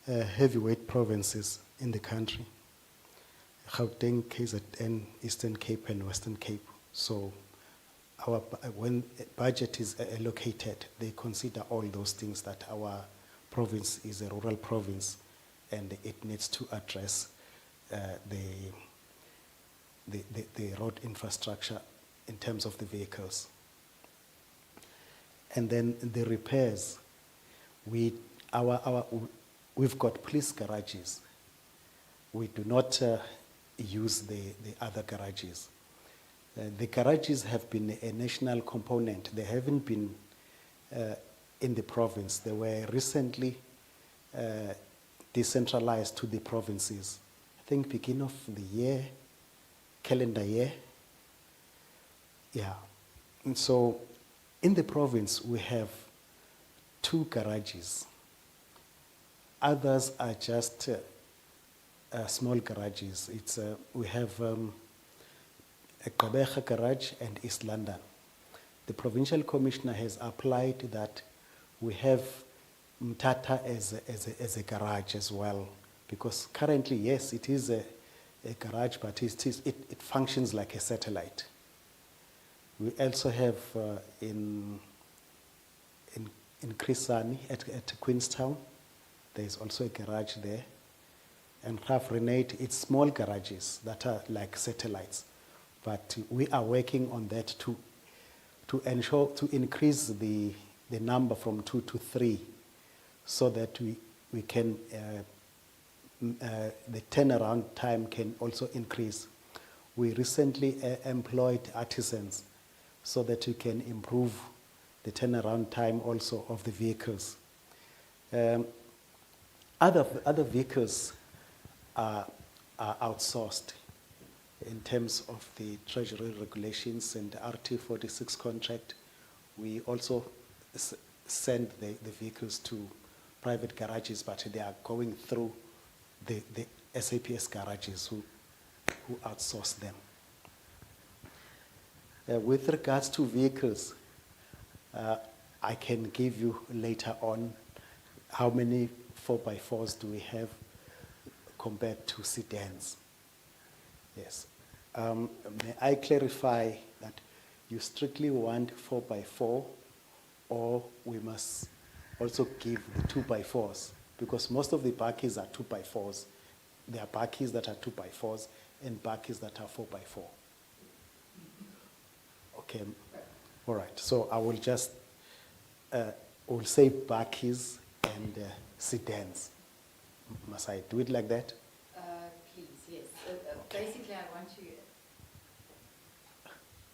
heavyweight provinces in the country: Gauteng, KZN, Eastern Cape, and Western Cape. So when a budget is allocated, they consider all those things, that our province is a rural province and it needs to address the road infrastructure in terms of the vehicles. And then the repairs, we've got police garages. We do not use the other garages. The garages have been a national component. They haven't been in the province. They were recently decentralized to the provinces. I think beginning of the year, calendar year. Yeah. And so in the province, we have 2 garages. Others are just small garages. We have a Gqeberha garage and East London. The provincial commissioner has applied that we have Mthatha as a garage as well, because currently, yes, it is a garage, but it functions like a satellite. We also have in Chris Hani at Queenstown, there is also a garage there. And Graf Renate, it's small garages that are like satellites. But we are working on that to ensure, to increase the number from 2 to 3, so that we can, the turnaround time can also increase. We recently employed artisans so that we can improve the turnaround time also of the vehicles. Other vehicles are outsourced in terms of the Treasury regulations and the RT46 contract. We also send the vehicles to private garages, but they are going through the SAPS garages who outsource them. With regards to vehicles, I can give you later on how many 4x4s do we have compared to sedans. Yes. May I clarify that you strictly want 4x4, or we must also give the 2x4s? Because most of the bakkies are 2x4s. There are bakkies that are 2x4s and bakkies that are 4x4. Okay, all right. So I will just, we'll say bakkies and sedans. Must I do it like that? Please, yes. Basically, I want to.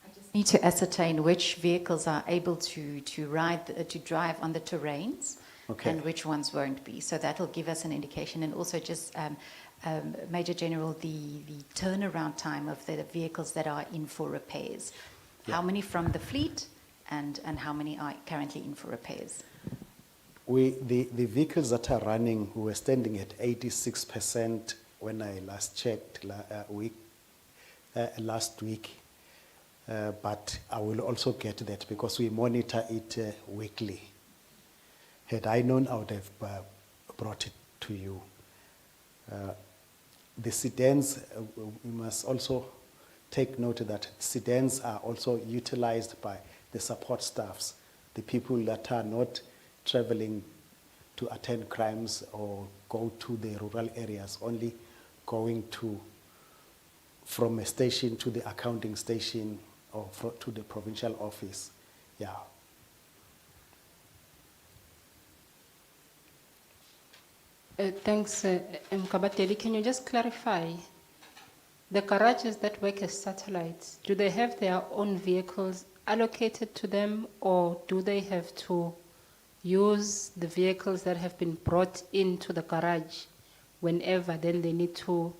I just need to ascertain which vehicles are able to drive on the terrains, Okay. and which ones won't be. So that'll give us an indication, and also just Major General, the turnaround time of the vehicles that are in for repairs. Yeah. How many from the fleet, and how many are currently in for repairs? The vehicles that are running, we were standing at 86% when I last checked last week. But I will also get that because we monitor it weekly. Had I known, I would have brought it to you. The sedans, we must also take note that sedans are also utilized by the support staffs, the people that are not traveling to attend crimes or go to the rural areas, only going from a station to the accounting station or to the provincial office. Yeah. Thanks, Mkabateli. Can you just clarify, the garages that work as satellites, do they have their own vehicles allocated to them, or do they have to use the vehicles that have been brought into the garage whenever then they need to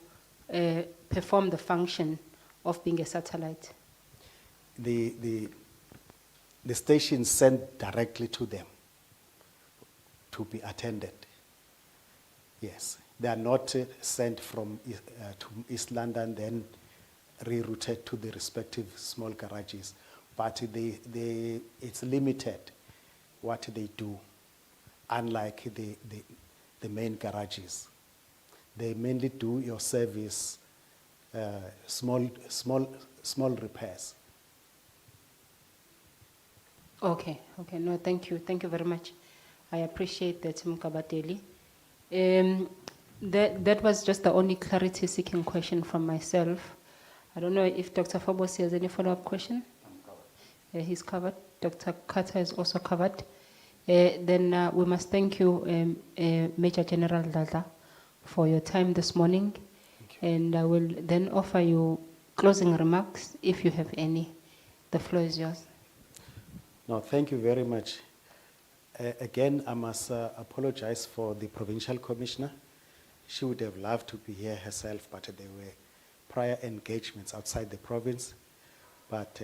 perform the function of being a satellite? The station sent directly to them to be attended. Yes, they are not sent from to East London, then rerouted to the respective small garages. But it's limited what they do, unlike the main garages. They mainly do your service, small repairs. Okay, no, thank you very much. I appreciate that, Mkabateli. That was just the only clarity-seeking question from myself. I don't know if Dr. Fobosi has any follow-up question. He's covered. Dr. Carter is also covered. Then we must thank you, Major General Dladla, for your time this morning. And I will then offer you closing remarks if you have any. The floor is yours. No, thank you very much. Again, I must apologize for the provincial commissioner. She would have loved to be here herself, but there were prior engagements outside the province. But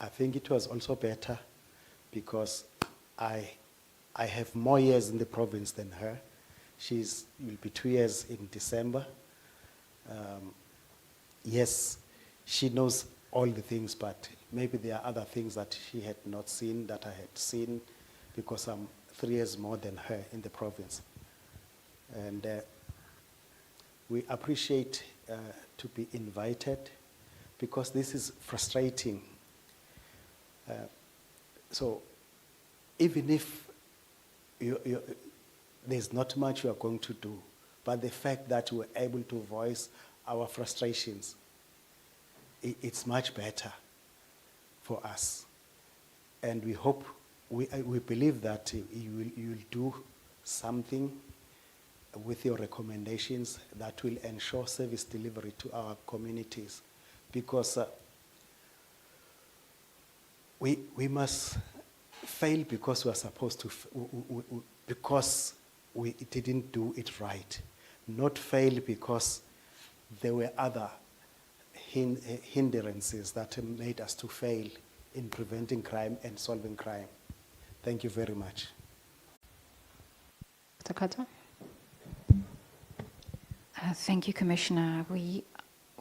I think it was also better because I have more years in the province than her. Will be 2 years in December. Yes, she knows all the things, but maybe there are other things that she had not seen that I had seen, because I'm 3 years more than her in the province. And we appreciate to be invited, because this is frustrating. So even if there's not much you are going to do, but the fact that we're able to voice our frustrations, it's much better for us. And we hope, we believe that you'll do something with your recommendations that will ensure service delivery to our communities, because we must fail because we are supposed to, because we didn't do it right. Not fail because there were other hindrances that made us to fail in preventing crime and solving crime. Thank you very much. Dr. Kata? Thank you, Commissioner. We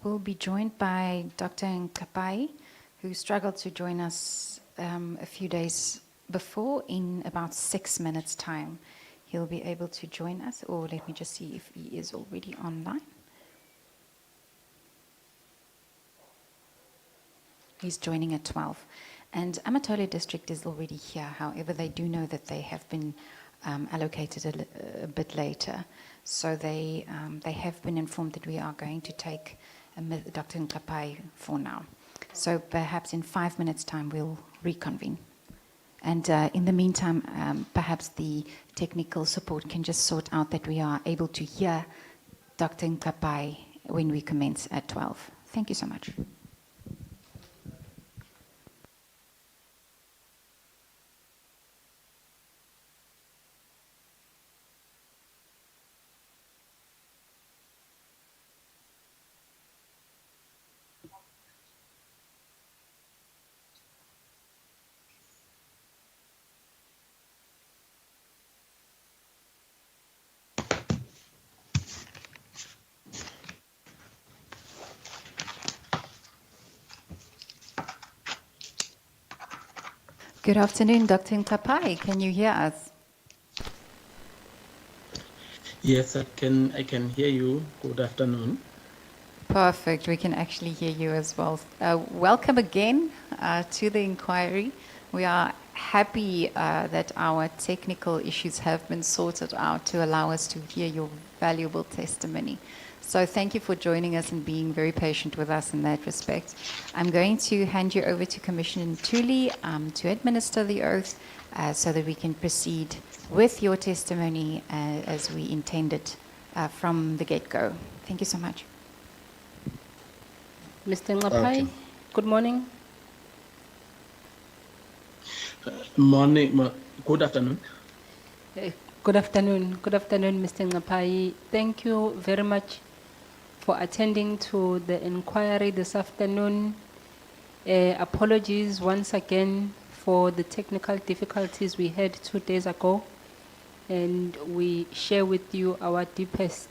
will be joined by Dr. Nkapai, who struggled to join us a few days before. In about 6 minutes' time, he'll be able to join us, or let me just see if he is already online. He's joining at 12. And Amatole District is already here. However, they do know that they have been allocated a bit later. So they have been informed that we are going to take Dr. Nkapai for now. So perhaps in 5 minutes' time, we'll reconvene. And in the meantime, perhaps the technical support can just sort out that we are able to hear Dr. Nkapai when we commence at 12. Thank you so much. Good afternoon, Dr. Nkapai. Can you hear us? Yes, I can hear you. Good afternoon. Perfect. We can actually hear you as well. Welcome again to the inquiry. We are happy that our technical issues have been sorted out to allow us to hear your valuable testimony. So thank you for joining us and being very patient with us in that respect. I'm going to hand you over to Commissioner Ntuli to administer the oath so that we can proceed with your testimony as we intended from the get-go. Thank you so much. Mr. Nkapai, Okay. good morning. Good afternoon. Good afternoon. Good afternoon, Mr. Nkapai. Thank you very much for attending to the inquiry this afternoon. Apologies once again for the technical difficulties we had 2 days ago, and we share with you our deepest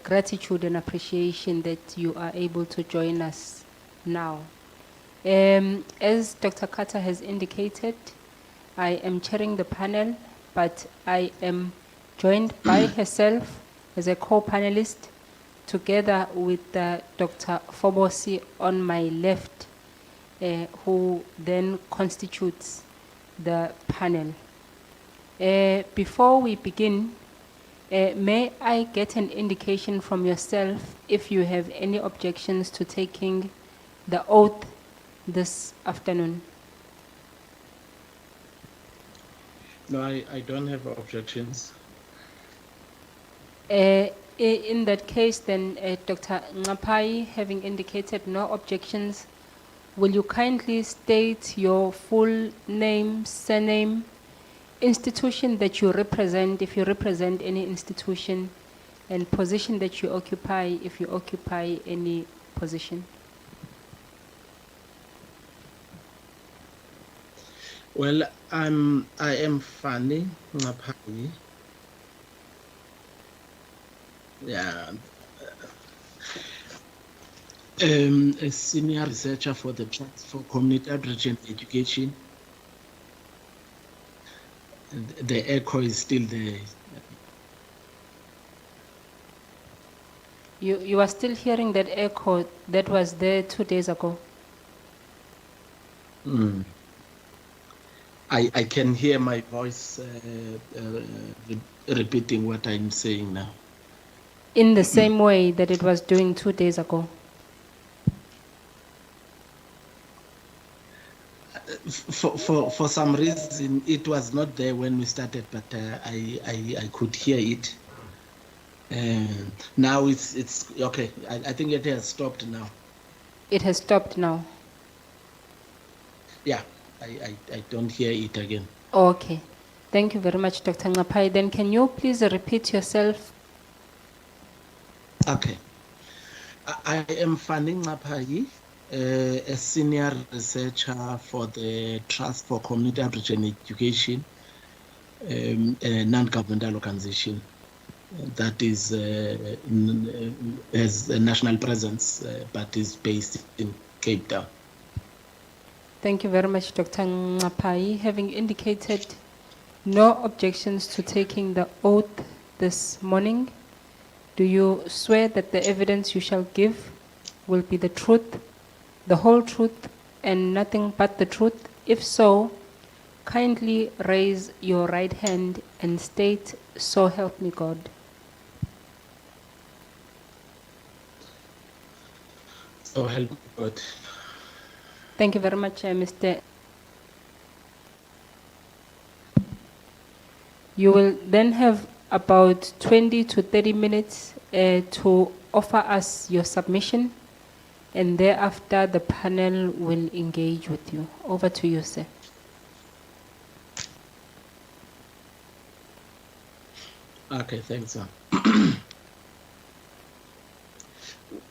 gratitude and appreciation that you are able to join us now. As Dr. Kata has indicated, I am chairing the panel, but I am joined by herself as a co-panelist, together with Dr. Fobosi on my left, who then constitutes the panel. Before we begin, may I get an indication from yourself if you have any objections to taking the oath this afternoon? No, I don't have objections. In that case, then, Dr. Nkapai, having indicated no objections, will you kindly state your full name, surname, institution that you represent, if you represent any institution, and position that you occupy, if you occupy any position? Well, I am Fanny Nkapai. Yeah. A senior researcher for the Trust for Community Outreach and Education. The echo is still there. You are still hearing that echo that was there 2 days ago? I can hear my voice repeating what I'm saying now. In the same way that it was doing 2 days ago? For some reason, it was not there when we started, but I could hear it. Now it's okay. I think it has stopped now. It has stopped now. Yeah. I don't hear it again. Okay. Thank you very much, Dr. Ngapai. Then can you please repeat yourself? Okay. I am Fanning Ngapai, a senior researcher for the Trust for Community Outreach and Education, a non-governmental organization that is has a national presence, but is based in Cape Town. Thank you very much, Dr. Ngapai. Having indicated no objections to taking the oath this morning, do you swear that the evidence you shall give will be the truth, the whole truth, and nothing but the truth? If so, kindly raise your right hand and state, "So help me God." So help me God. Thank you very much, Mr. You will then have about 20 to 30 minutes to offer us your submission, and thereafter the panel will engage with you. Over to you, sir. Okay, thanks, sir.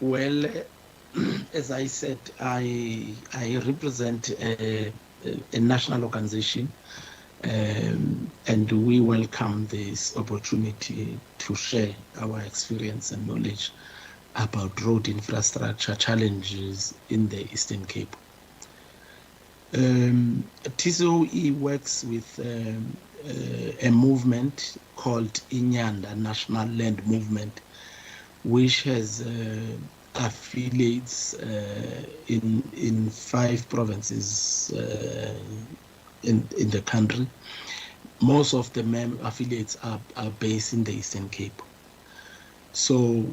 Well, as I said, I represent a national organization, and we welcome this opportunity to share our experience and knowledge about road infrastructure challenges in the Eastern Cape. TCOE works with a movement called Inyanda National Land Movement, which has affiliates in 5 provinces in the country. Most of the affiliates are based in the Eastern Cape. So,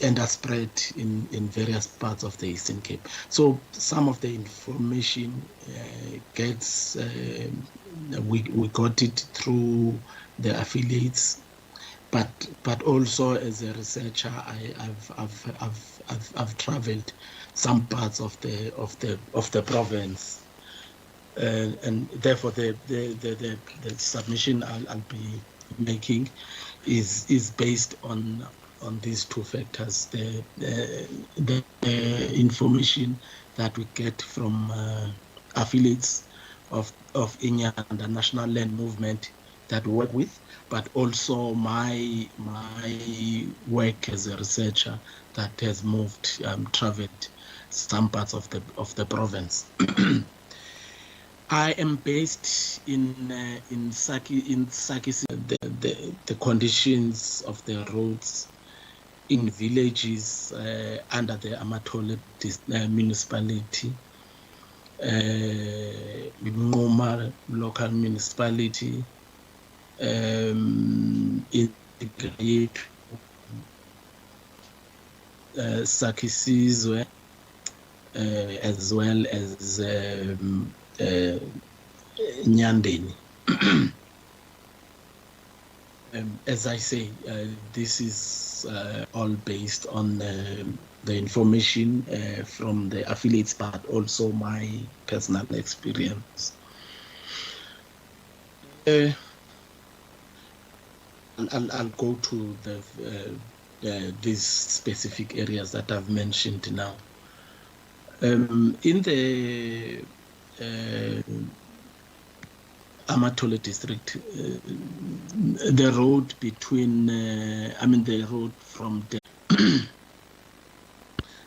and are spread in various parts of the Eastern Cape. So some of the information gets, we got it through the affiliates, but also as a researcher, I've traveled some parts of the province, and therefore the submission I'll be making is based on these 2 factors: the information that we get from affiliates of Inyanda National Land Movement that we work with, but also my work as a researcher that has moved, traveled some parts of the province. I am based in Sahrc. The conditions of the roads in villages under the Amatole municipality, Ngoma local municipality, integrate Sakisizwe, as well as Nyandeni. As I say, this is all based on the information from the affiliates, but also my personal experience. I'll go to these specific areas that I've mentioned now. In the Amatole district, the road between, the road from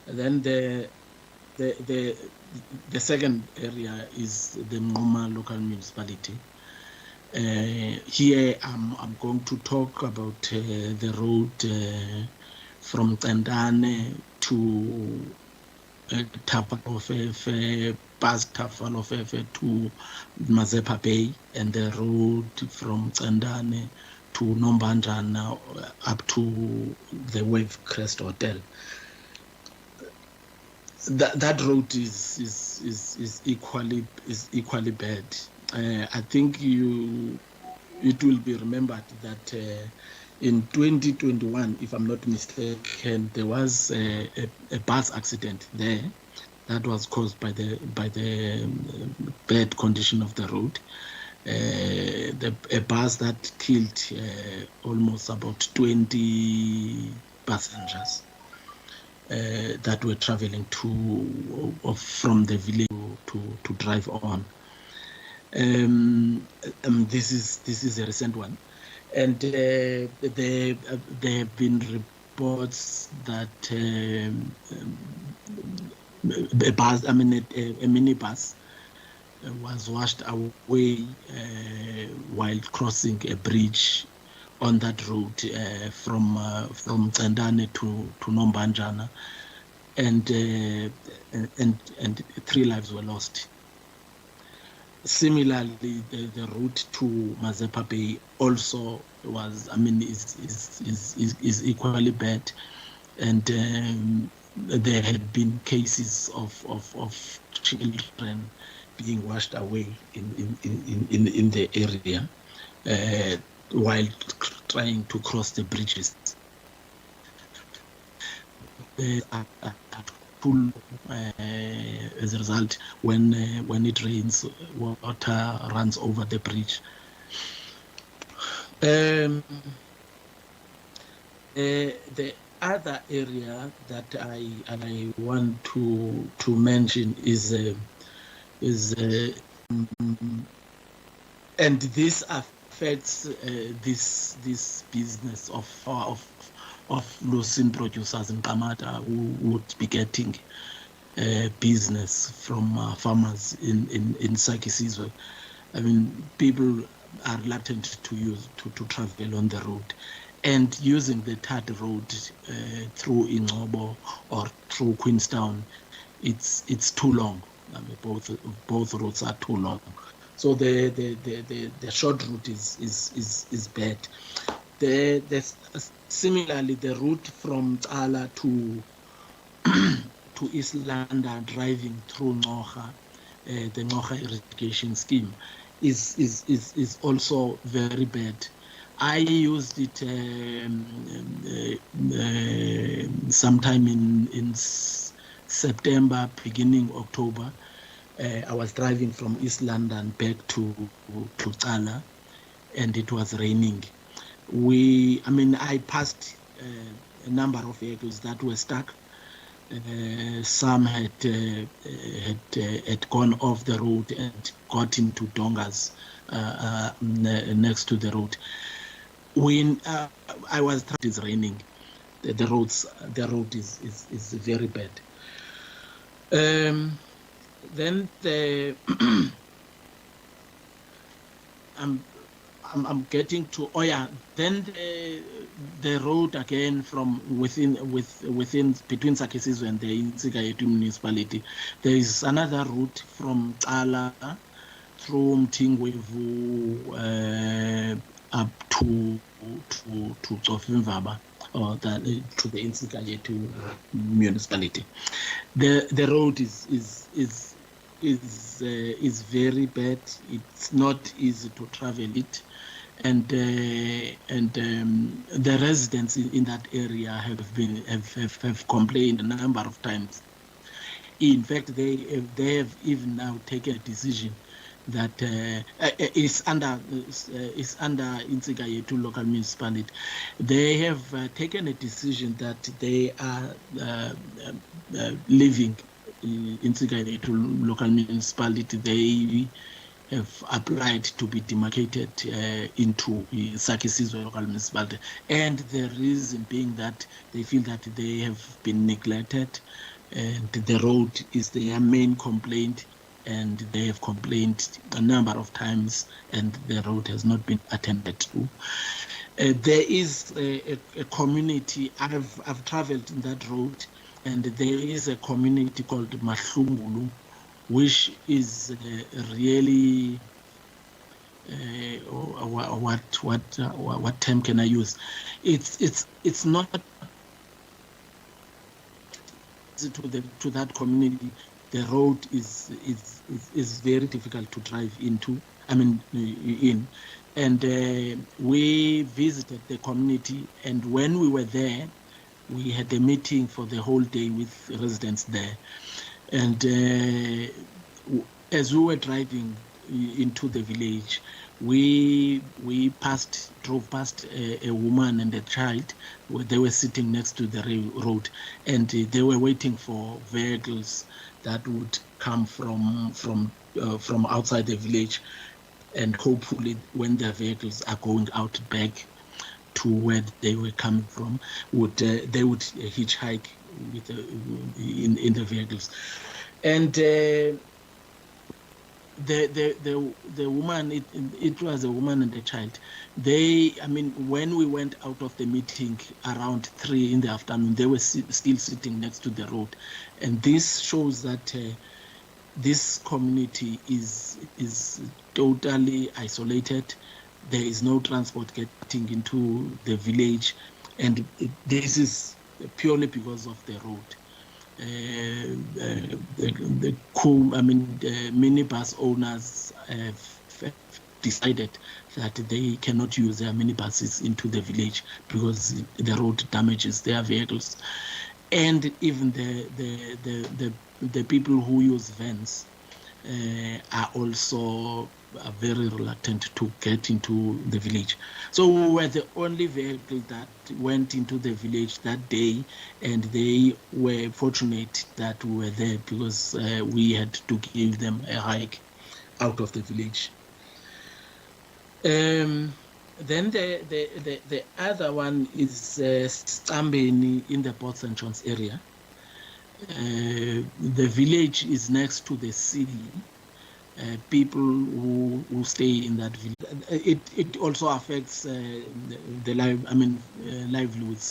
then the second area is the Ngoma local municipality. Here I'm going to talk about the road from Tandane to Tapalofefe, past Tapalofefe to Mazepa Bay, and the road from Tandane to Nombanjana up to the Wave Crest Hotel. That road is equally bad. I think it will be remembered that in 2021, if I'm not mistaken, there was a bus accident there, that was caused by the bad condition of the road. A bus that killed almost about 20 passengers that were traveling from the village to drive on. This is a recent one, and there have been reports that a bus, a minibus, was washed away while crossing a bridge on that road from Tsandane to Nombanjana, and 3 lives were lost. Similarly, the route to Mazepa Bay also was, is equally bad, and there had been cases of children being washed away in the area while trying to cross the bridges. As a result, when it rains, water runs over the bridge. The other area that I want to mention is and this affects this business of lucerne producers in Kamata who would be getting business from farmers in Sahrc. I mean, people are reluctant to travel on the road, and using the third road through Ingcobo or through Queenstown, it's too long. I mean, both roads are too long. So the short route is bad. Similarly, the route from Tsala to East London, driving through Ngoga, the Ngoga irrigation scheme, is also very bad. I used it sometime in September, beginning October. I was driving from East London back to Tsala, and it was raining. I passed a number of vehicles that were stuck. Some had gone off the road and got into dongas next to the road. When I was it is raining, the road is very bad. Then I'm getting to then the road again from within between Sahrc and the Intsigayetu municipality. There is another route from Tsala through Mtingwevu up to Tsofimvaba, or to the Intsigayetu municipality. The road is very bad. It's not easy to travel it, and the residents in that area have complained a number of times. In fact, they have even now taken a decision that is under Intsigayetu local municipality. They have taken a decision that they are leaving Intsigayetu local municipality. They have applied to be demarcated into Sahrc local municipality, and the reason being that they feel that they have been neglected, and the road is their main complaint, and they have complained a number of times, and the road has not been attended to. There is a community. I've traveled in that road, and there is a community called Mahlungulu, which is really what term can I use? It's not to that community. The road is very difficult to drive into. In. And we visited the community, and when we were there, we had a meeting for the whole day with residents there. And as we were driving into the village, we drove past a woman and a child where they were sitting next to the road, and they were waiting for vehicles that would come from outside the village, and hopefully when their vehicles are going out back to where they were coming from, they would hitchhike with in the vehicles. And the woman, it was a woman and a child. I mean, when we went out of the meeting around 3 in the afternoon, they were still sitting next to the road. And this shows that this community is totally isolated. There is no transport getting into the village, and this is purely because of the road. The minibus owners have decided that they cannot use their minibuses into the village because the road damages their vehicles, and even the people who use vans are also very reluctant to get into the village. So we were the only vehicle that went into the village that day, and they were fortunate that we were there because we had to give them a hike out of the village. Then the other one is Stambeni in the Port St. John's area. The village is next to the sea. People who stay in that village. It also affects the livelihoods